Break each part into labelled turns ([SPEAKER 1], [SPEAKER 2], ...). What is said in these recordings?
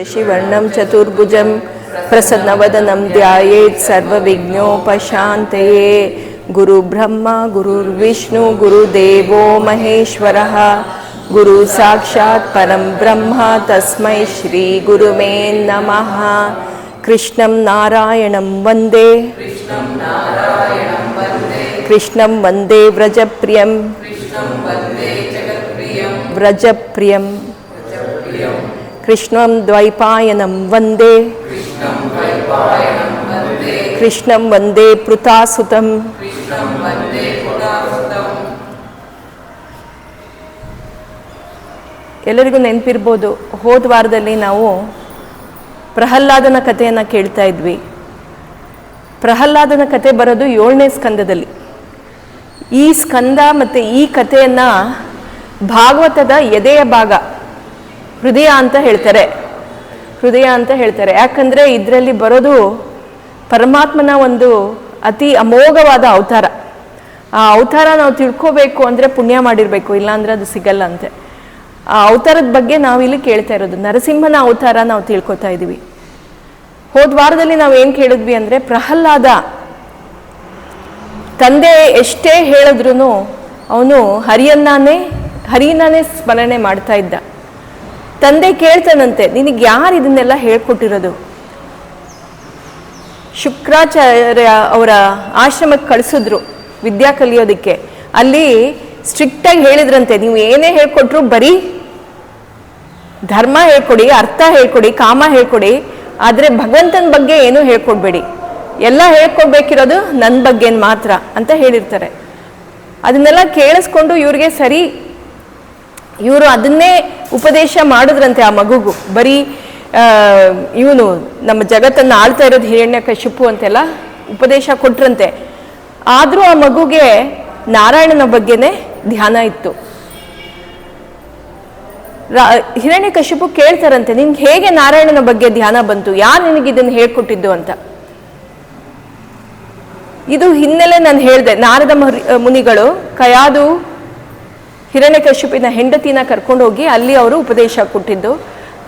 [SPEAKER 1] ಶಶಿವರ್ಣಂ ಚತುರ್ಭುಜಂ ಪ್ರಸನ್ನವದನಂ ಧ್ಯಾಯೇತ್ ಸರ್ವವಿಘ್ನೋಪಶಾಂತಯೇ. ಗುರು ಬ್ರಹ್ಮ ಗುರುರ್ವಿಷ್ಣು ಗುರುದೇವೋ ಮಹೇಶ್ವರಃ. ಗುರು ಸಾಕ್ಷಾತ್ ಪರಂ ಬ್ರಹ್ಮ ತಸ್ಮೈ ಶ್ರೀ ಗುರುವೇ ನಮಃ. ಕೃಷ್ಣಂ ನಾರಾಯಣಂ ವಂದೇ ಕೃಷ್ಣಂ ವಂದೇ ವ್ರಜಪ್ರಿಯಂ ವ್ರಜಪ್ರಿಯಂ ಕೃಷ್ಣಂ ದ್ವೈಪಾಯನಂ ವಂದೇ ಕೃಷ್ಣಂ ವಂದೇ ಪೃಥಾಸುತಂ. ಎಲ್ಲರಿಗೂ ನೆನಪಿರ್ಬೋದು, ಹೋದ ವಾರದಲ್ಲಿ ನಾವು ಪ್ರಹ್ಲಾದನ ಕಥೆಯನ್ನು ಕೇಳ್ತಾ ಇದ್ವಿ. ಪ್ರಹ್ಲಾದನ ಕಥೆ ಬರೋದು 7ನೇ ಸ್ಕಂದದಲ್ಲಿ. ಈ ಸ್ಕಂದ ಮತ್ತು ಈ ಕಥೆಯನ್ನು ಭಾಗವತದ ಎದೆಯ ಭಾಗ, ಹೃದಯ ಅಂತ ಹೇಳ್ತಾರೆ. ಹೃದಯ ಅಂತ ಹೇಳ್ತಾರೆ ಯಾಕಂದರೆ ಇದರಲ್ಲಿ ಬರೋದು ಪರಮಾತ್ಮನ ಒಂದು ಅತಿ ಅಮೋಘವಾದ ಅವತಾರ. ಆ ಅವತಾರ ನಾವು ತಿಳ್ಕೋಬೇಕು ಅಂದರೆ ಪುಣ್ಯ ಮಾಡಿರಬೇಕು, ಇಲ್ಲಾಂದರೆ ಅದು ಸಿಗಲ್ಲ ಅಂತೆ. ಆ ಅವತಾರದ ಬಗ್ಗೆ ನಾವಿಲ್ಲಿ ಕೇಳ್ತಾ ಇರೋದು, ನರಸಿಂಹನ ಅವತಾರ ನಾವು ತಿಳ್ಕೊತಾ ಇದ್ದೀವಿ. ಹೋದ ವಾರದಲ್ಲಿ ನಾವು ಏನು ಕೇಳಿದ್ವಿ ಅಂದರೆ, ಪ್ರಹ್ಲಾದ ತಂದೆ ಎಷ್ಟೇ ಹೇಳಿದ್ರೂ ಅವನು ಹರಿಯನ್ನೇ ಸ್ಮರಣೆ ಮಾಡ್ತಾ ಇದ್ದ. ತಂದೆ ಕೇಳ್ತಾನಂತೆ, ನಿನಗೆ ಯಾರು ಇದನ್ನೆಲ್ಲ ಹೇಳ್ಕೊಟ್ಟಿರೋದು? ಶುಕ್ರಾಚಾರ್ಯ ಅವರ ಆಶ್ರಮಕ್ಕೆ ಕಳಿಸಿದ್ರು ವಿದ್ಯಾ ಕಲಿಯೋದಕ್ಕೆ. ಅಲ್ಲಿ ಸ್ಟ್ರಿಕ್ಟಾಗಿ ಹೇಳಿದ್ರಂತೆ, ನೀವು ಏನೇ ಹೇಳ್ಕೊಟ್ರು ಬರೀ ಧರ್ಮ ಹೇಳ್ಕೊಡಿ, ಅರ್ಥ ಹೇಳ್ಕೊಡಿ, ಕಾಮ ಹೇಳ್ಕೊಡಿ, ಆದರೆ ಭಗವಂತನ ಬಗ್ಗೆ ಏನೂ ಹೇಳ್ಕೊಡ್ಬೇಡಿ, ಎಲ್ಲ ಹೇಳ್ಕೊಡ್ಬೇಕಿರೋದು ನನ್ನ ಬಗ್ಗೆ ಮಾತ್ರ ಅಂತ ಹೇಳಿರ್ತಾರೆ. ಅದನ್ನೆಲ್ಲ ಕೇಳಿಸ್ಕೊಂಡು ಇವ್ರಿಗೆ ಸರಿ, ಇವರು ಅದನ್ನೇ ಉಪದೇಶ ಮಾಡಿದ್ರಂತೆ ಆ ಮಗುಗೂ. ಬರೀ ಇವನು ನಮ್ಮ ಜಗತ್ತನ್ನು ಆಳ್ತಾ ಇರೋದು ಹಿರಣ್ಯಕಶಿಪು ಅಂತೆಲ್ಲ ಉಪದೇಶ ಕೊಟ್ರಂತೆ. ಆದರೂ ಆ ಮಗುಗೆ ನಾರಾಯಣನ ಬಗ್ಗೆನೇ ಧ್ಯಾನ ಇತ್ತು. ಹಿರಣ್ಯಕಶಿಪು ಕೇಳ್ತಾರಂತೆ, ನಿಮ್ಗೆ ಹೇಗೆ ನಾರಾಯಣನ ಬಗ್ಗೆ ಧ್ಯಾನ ಬಂತು? ಯಾರು ನಿನಗೆ ಇದನ್ನು ಹೇಳ್ಕೊಟ್ಟಿದ್ದು ಅಂತ. ಇದು ಹಿನ್ನೆಲೆ ನಾನು ಹೇಳಿದೆ. ನಾರದ ಮುನಿಗಳು ಕಯಾದು ಹಿರಣ್ಯಕಶಿಪಿನ ಹೆಂಡತಿನ ಕರ್ಕೊಂಡೋಗಿ ಅಲ್ಲಿ ಅವರು ಉಪದೇಶ ಕೊಟ್ಟಿದ್ದು.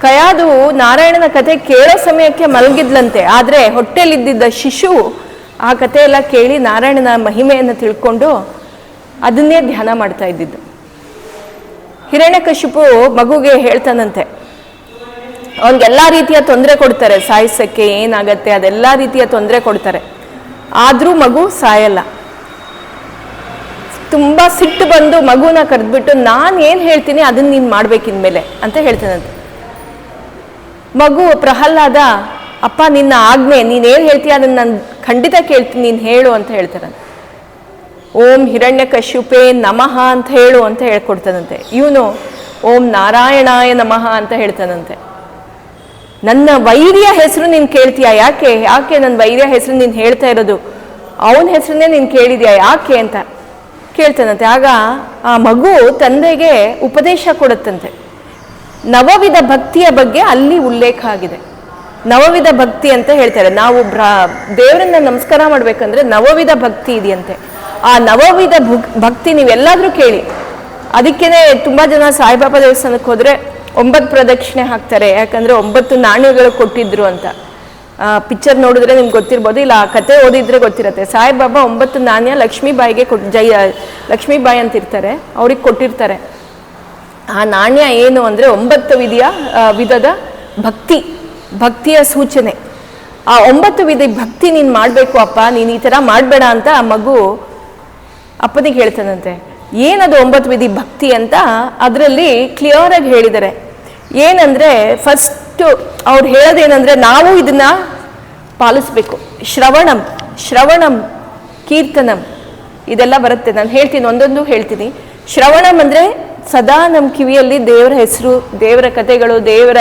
[SPEAKER 1] ಕಯಾದು ನಾರಾಯಣನ ಕಥೆ ಕೇಳೋ ಸಮಯಕ್ಕೆ ಮಲಗಿದ್ಲಂತೆ, ಆದರೆ ಹೊಟ್ಟೆಲಿದ್ದಿದ್ದ ಶಿಶು ಆ ಕಥೆ ಎಲ್ಲ ಕೇಳಿ ನಾರಾಯಣನ ಮಹಿಮೆಯನ್ನು ತಿಳ್ಕೊಂಡು ಅದನ್ನೇ ಧ್ಯಾನ ಮಾಡ್ತಾ ಇದ್ದಿದ್ದು. ಹಿರಣ್ಯಕಶಿಪು ಮಗುಗೆ ಹೇಳ್ತಾನಂತೆ, ಅವನಿಗೆಲ್ಲ ರೀತಿಯ ತೊಂದರೆ ಕೊಡ್ತಾರೆ, ಸಾಯಿಸೋಕ್ಕೆ ಏನಾಗತ್ತೆ ಅದೆಲ್ಲ ರೀತಿಯ ತೊಂದರೆ ಕೊಡ್ತಾರೆ, ಆದರೂ ಮಗು ಸಾಯಲ್ಲ. ತುಂಬ ಸಿಟ್ಟು ಬಂದು ಮಗುನ ಕರೆದ್ಬಿಟ್ಟು, ನಾನು ಏನು ಹೇಳ್ತೀನಿ ಅದನ್ನು ನೀನು ಮಾಡ್ಬೇಕಿನ್ಮೇಲೆ ಅಂತ ಹೇಳ್ತಾನಂತೆ. ಮಗು ಪ್ರಹ್ಲಾದ, ಅಪ್ಪ ನಿನ್ನ ಆಜ್ಞೆ, ನೀನೇನು ಹೇಳ್ತೀಯ ಅದನ್ನು ನಾನು ಖಂಡಿತ ಕೇಳ್ತೀನಿ, ನೀನು ಹೇಳು ಅಂತ ಹೇಳ್ತಾನಂತೆ. ಓಂ ಹಿರಣ್ಯಕಶ್ಯಪೇ ನಮಃ ಅಂತ ಹೇಳು ಅಂತ ಹೇಳ್ಕೊಡ್ತಾನಂತೆ. ಇವನು ಓಂ ನಾರಾಯಣಾಯ ನಮಃ ಅಂತ ಹೇಳ್ತಾನಂತೆ. ನನ್ನ ವೈರ್ಯ ಹೆಸರು ನೀನು ಕೇಳ್ತೀಯಾ? ಯಾಕೆ ನನ್ನ ವೈರ್ಯ ಹೆಸರು ನೀನು ಹೇಳ್ತಾ ಇರೋದು? ಅವನ ಹೆಸರನ್ನೇ ನೀನು ಕೇಳಿದ್ಯಾ ಯಾಕೆ ಅಂತ ಕೇಳ್ತಾನಂತೆ. ಆಗ ಆ ಮಗು ತಂದೆಗೆ ಉಪದೇಶ ಕೊಡುತ್ತಂತೆ. ನವವಿಧ ಭಕ್ತಿಯ ಬಗ್ಗೆ ಅಲ್ಲಿ ಉಲ್ಲೇಖ ಆಗಿದೆ. ನವವಿಧ ಭಕ್ತಿ ಅಂತ ಹೇಳ್ತಾರೆ. ನಾವು ದೇವರನ್ನ ನಮಸ್ಕಾರ ಮಾಡ್ಬೇಕಂದ್ರೆ ನವವಿಧ ಭಕ್ತಿ ಇದೆಯಂತೆ. ಆ ನವವಿಧ ಭಕ್ತಿ ನೀವೆಲ್ಲಾದ್ರೂ ಕೇಳಿ. ಅದಕ್ಕೇನೆ ತುಂಬ ಜನ ಸಾಯಿಬಾಬಾ ದೇವಸ್ಥಾನಕ್ಕೆ ಹೋದರೆ 9 ಪ್ರದಕ್ಷಿಣೆ ಹಾಕ್ತಾರೆ, ಯಾಕಂದರೆ 9 ನಾಣ್ಯಗಳು ಕೊಟ್ಟಿದ್ರು ಅಂತ. ಪಿಕ್ಚರ್ ನೋಡಿದ್ರೆ ನಿಮ್ಗೆ ಗೊತ್ತಿರ್ಬೋದು, ಇಲ್ಲ ಆ ಕತೆ ಓದಿದ್ರೆ ಗೊತ್ತಿರುತ್ತೆ. ಸಾಯಿಬಾಬಾ 9 ನಾಣ್ಯ ಲಕ್ಷ್ಮೀಬಾಯಿಗೆ ಲಕ್ಷ್ಮೀಬಾಯಿ ಅಂತ ಇರ್ತಾರೆ, ಅವ್ರಿಗೆ ಕೊಟ್ಟಿರ್ತಾರೆ. ಆ ನಾಣ್ಯ ಏನು ಅಂದರೆ 9 ವಿಧದ ಭಕ್ತಿಯ ಸೂಚನೆ. ಆ 9 ವಿಧ ಭಕ್ತಿ ನೀನು ಮಾಡಬೇಕು ಅಪ್ಪ, ನೀನು ಈ ಥರ ಮಾಡಬೇಡ ಅಂತ ಆ ಮಗು ಅಪ್ಪನಿಗೆ ಹೇಳ್ತಾನಂತೆ. ಏನದು 9 ವಿಧಿ ಭಕ್ತಿ ಅಂತ ಅದರಲ್ಲಿ ಕ್ಲಿಯರಾಗಿ ಹೇಳಿದ್ದಾರೆ. ಏನಂದರೆ ಫಸ್ಟು ಅವ್ರು ಹೇಳೋದೇನೆಂದರೆ, ನಾವು ಇದನ್ನು ಪಾಲಿಸ್ಬೇಕು. ಶ್ರವಣಂ ಕೀರ್ತನಂ ಇದೆಲ್ಲ ಬರುತ್ತೆ. ನಾನು ಹೇಳ್ತೀನಿ, ಒಂದೊಂದು ಹೇಳ್ತೀನಿ. ಶ್ರವಣಂ ಅಂದರೆ ಸದಾ ನಮ್ಮ ಕಿವಿಯಲ್ಲಿ ದೇವರ ಹೆಸರು, ದೇವರ ಕಥೆಗಳು, ದೇವರ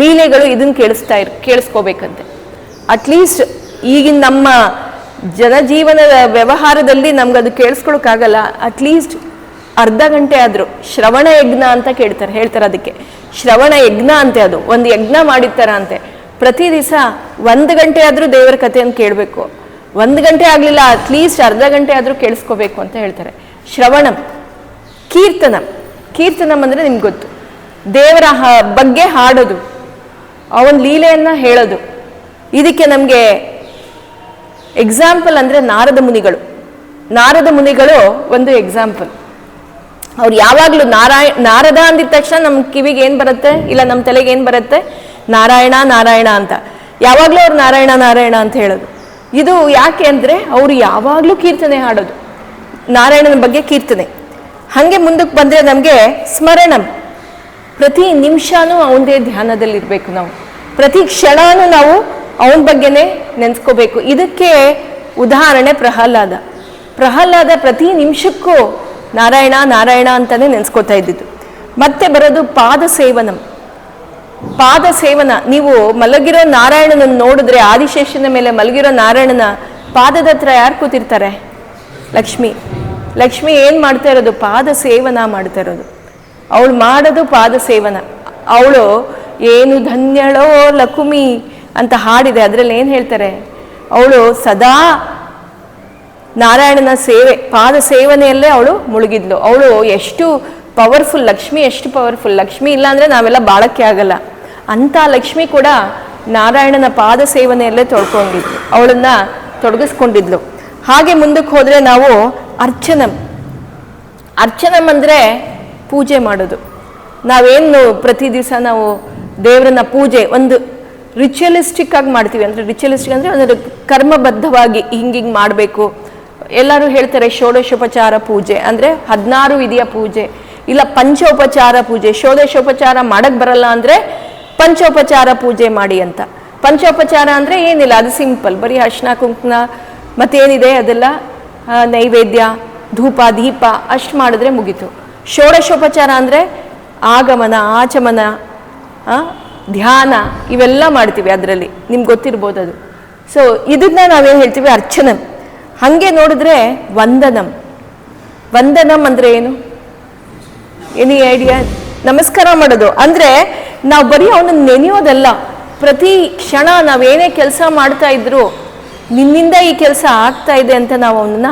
[SPEAKER 1] ಲೀಲೆಗಳು ಇದನ್ನು ಕೇಳಿಸ್ಕೋಬೇಕಂತೆ. ಅಟ್ಲೀಸ್ಟ್ ಈಗಿನ ನಮ್ಮ ಜನಜೀವನದ ವ್ಯವಹಾರದಲ್ಲಿ ನಮ್ಗದು ಕೇಳಿಸ್ಕೊಳಕ್ಕಾಗಲ್ಲ. ಅಟ್ಲೀಸ್ಟ್ ಅರ್ಧ ಗಂಟೆ ಆದರೂ ಶ್ರವಣ ಯಜ್ಞ ಅಂತ ಹೇಳ್ತಾರೆ. ಅದಕ್ಕೆ ಶ್ರವಣ ಯಜ್ಞ ಅಂತೆ. ಅದು ಒಂದು ಯಜ್ಞ ಮಾಡಿರ್ತಾರ ಅಂತೆ. ಪ್ರತಿ ದಿವಸ 1 ಗಂಟೆ ಆದರೂ ದೇವರ ಕಥೆಯನ್ನು ಕೇಳಬೇಕು. 1 ಗಂಟೆ ಆಗಲಿಲ್ಲ, ಅಟ್ಲೀಸ್ಟ್ ಅರ್ಧ ಗಂಟೆ ಆದರೂ ಕೇಳಿಸ್ಕೋಬೇಕು ಅಂತ ಹೇಳ್ತಾರೆ. ಶ್ರವಣಂ. ಕೀರ್ತನಂ ಅಂದರೆ ನಿಮ್ಗೆ ಗೊತ್ತು, ದೇವರ ಬಗ್ಗೆ ಹಾಡೋದು. ಅವನ ಲೀಲೆಯನ್ನು ಹೇಳೋದು. ಇದಕ್ಕೆ ನಮಗೆ ಎಕ್ಸಾಂಪಲ್ ಅಂದರೆ ನಾರದ ಮುನಿಗಳು ಒಂದು ಎಕ್ಸಾಂಪಲ್. ಅವ್ರು ಯಾವಾಗಲೂ ನಾರದ ಅಂದಿದ ತಕ್ಷಣ ನಮ್ಮ ಕಿವಿಗೆ ಏನು ಬರುತ್ತೆ, ಇಲ್ಲ ನಮ್ಮ ತಲೆಗೆ ಏನು ಬರುತ್ತೆ, ನಾರಾಯಣ ನಾರಾಯಣ ಅಂತ. ಯಾವಾಗಲೂ ಅವ್ರು ನಾರಾಯಣ ನಾರಾಯಣ ಅಂತ ಹೇಳೋದು. ಇದು ಯಾಕೆ ಅಂದರೆ ಅವರು ಯಾವಾಗಲೂ ಕೀರ್ತನೆ ಹಾಡೋದು, ನಾರಾಯಣನ ಬಗ್ಗೆ ಕೀರ್ತನೆ. ಹಾಗೆ ಮುಂದಕ್ಕೆ ಬಂದರೆ ನಮಗೆ ಸ್ಮರಣಂ, ಪ್ರತಿ ನಿಮಿಷನೂ ಅವನದೇ ಧ್ಯಾನದಲ್ಲಿರಬೇಕು. ನಾವು ಪ್ರತಿ ಕ್ಷಣನೂ ನಾವು ಅವನ ಬಗ್ಗೆನೇ ನೆನೆಸ್ಕೋಬೇಕು. ಇದಕ್ಕೆ ಉದಾಹರಣೆ ಪ್ರಹ್ಲಾದ ಪ್ರತಿ ನಿಮಿಷಕ್ಕೂ ನಾರಾಯಣ ನಾರಾಯಣ ಅಂತಲೇ ನೆನೆಸ್ಕೋತಾ ಇದ್ದಿದ್ದು. ಮತ್ತೆ ಬರೋದು ಪಾದ ಸೇವನ. ನೀವು ಮಲಗಿರೋ ನಾರಾಯಣನ ನೋಡಿದ್ರೆ, ಆದಿಶೇಷನ ಮೇಲೆ ಮಲಗಿರೋ ನಾರಾಯಣನ ಪಾದದ ಹತ್ರ ಯಾರು ಕೂತಿರ್ತಾರೆ? ಲಕ್ಷ್ಮಿ ಏನು ಮಾಡ್ತಾ ಇರೋದು? ಪಾದ ಸೇವನ ಮಾಡ್ತಾ ಇರೋದು. ಅವಳು ಮಾಡೋದು ಪಾದ ಸೇವನ. ಅವಳು ಏನು ಧನ್ಯಳೋ ಲಕುಮಿ ಅಂತ ಹಾಡಿದೆ, ಅದರಲ್ಲಿ ಏನು ಹೇಳ್ತಾರೆ? ಅವಳು ಸದಾ ನಾರಾಯಣನ ಪಾದ ಸೇವನೆಯಲ್ಲೇ ಅವಳು ಮುಳುಗಿದ್ಲು. ಅವಳು ಎಷ್ಟು ಪವರ್ಫುಲ್, ಲಕ್ಷ್ಮಿ ಎಷ್ಟು ಪವರ್ಫುಲ್. ಲಕ್ಷ್ಮಿ ಇಲ್ಲ ಅಂದರೆ ನಾವೆಲ್ಲ ಬಾಳಕ್ಕೆ ಆಗಲ್ಲ. ಅಂಥ ಲಕ್ಷ್ಮಿ ಕೂಡ ನಾರಾಯಣನ ಪಾದ ಸೇವನೆಯಲ್ಲೇ ಅವಳನ್ನು ತೊಡಗಿಸ್ಕೊಂಡಿದ್ಲು. ಹಾಗೆ ಮುಂದಕ್ಕೆ ಹೋದರೆ ನಾವು ಅರ್ಚನಂ ಅಂದರೆ ಪೂಜೆ ಮಾಡೋದು. ನಾವೇನು ಪ್ರತಿ ದಿವಸ ನಾವು ದೇವರನ್ನ ಪೂಜೆ ಒಂದು ರಿಚುವಲಿಸ್ಟಿಕ್ ಆಗಿ ಮಾಡ್ತೀವಿ. ಅಂದರೆ ರಿಚುವಲಿಸ್ಟಿಕ್ ಅಂದರೆ ಒಂದು ಕರ್ಮಬದ್ಧವಾಗಿ ಹಿಂಗೆ ಮಾಡಬೇಕು. ಎಲ್ಲರೂ ಹೇಳ್ತಾರೆ ಷೋಡಶೋಪಚಾರ ಪೂಜೆ ಅಂದರೆ 16 ವಿಧಿಯ ಪೂಜೆ, ಇಲ್ಲ ಪಂಚೋಪಚಾರ ಪೂಜೆ. ಷೋಡಶೋಪಚಾರ ಮಾಡಕ್ಕೆ ಬರಲ್ಲ ಅಂದರೆ ಪಂಚೋಪಚಾರ ಪೂಜೆ ಮಾಡಿ ಅಂತ. ಪಂಚೋಪಚಾರ ಅಂದರೆ ಏನಿಲ್ಲ, ಅದು ಸಿಂಪಲ್, ಬರೀ ಅರ್ಶಿನ ಕುಂಕುಮ ಮತ್ತೇನಿದೆ ಅದೆಲ್ಲ ನೈವೇದ್ಯ ಧೂಪ ದೀಪ ಅಷ್ಟು ಮಾಡಿದ್ರೆ ಮುಗೀತು. ಷೋಡಶೋಪಚಾರ ಅಂದರೆ ಆಗಮನ ಆಚಮನ ಧ್ಯಾನ ಇವೆಲ್ಲ ಮಾಡ್ತೀವಿ. ಅದರಲ್ಲಿ ನಿಮ್ಗೆ ಗೊತ್ತಿರ್ಬೋದು ಅದು. ಸೊ ಇದನ್ನ ನಾವೇನು ಹೇಳ್ತೀವಿ? ಅರ್ಚನಂ. ಹಾಗೆ ನೋಡಿದ್ರೆ ವಂದನಂ ಅಂದರೆ ಏನು? Any idea? ನಮಸ್ಕಾರ ಮಾಡೋದು ಅಂದರೆ ನಾವು ಬರೀ ಅವನನ್ನು ನೆನೆಯೋದಲ್ಲ. ಪ್ರತಿ ಕ್ಷಣ ನಾವೇನೇ ಕೆಲಸ ಮಾಡ್ತಾ ಇದ್ರು ನಿನ್ನಿಂದ ಈ ಕೆಲಸ ಆಗ್ತಾ ಇದೆ ಅಂತ ನಾವು ಅವನನ್ನ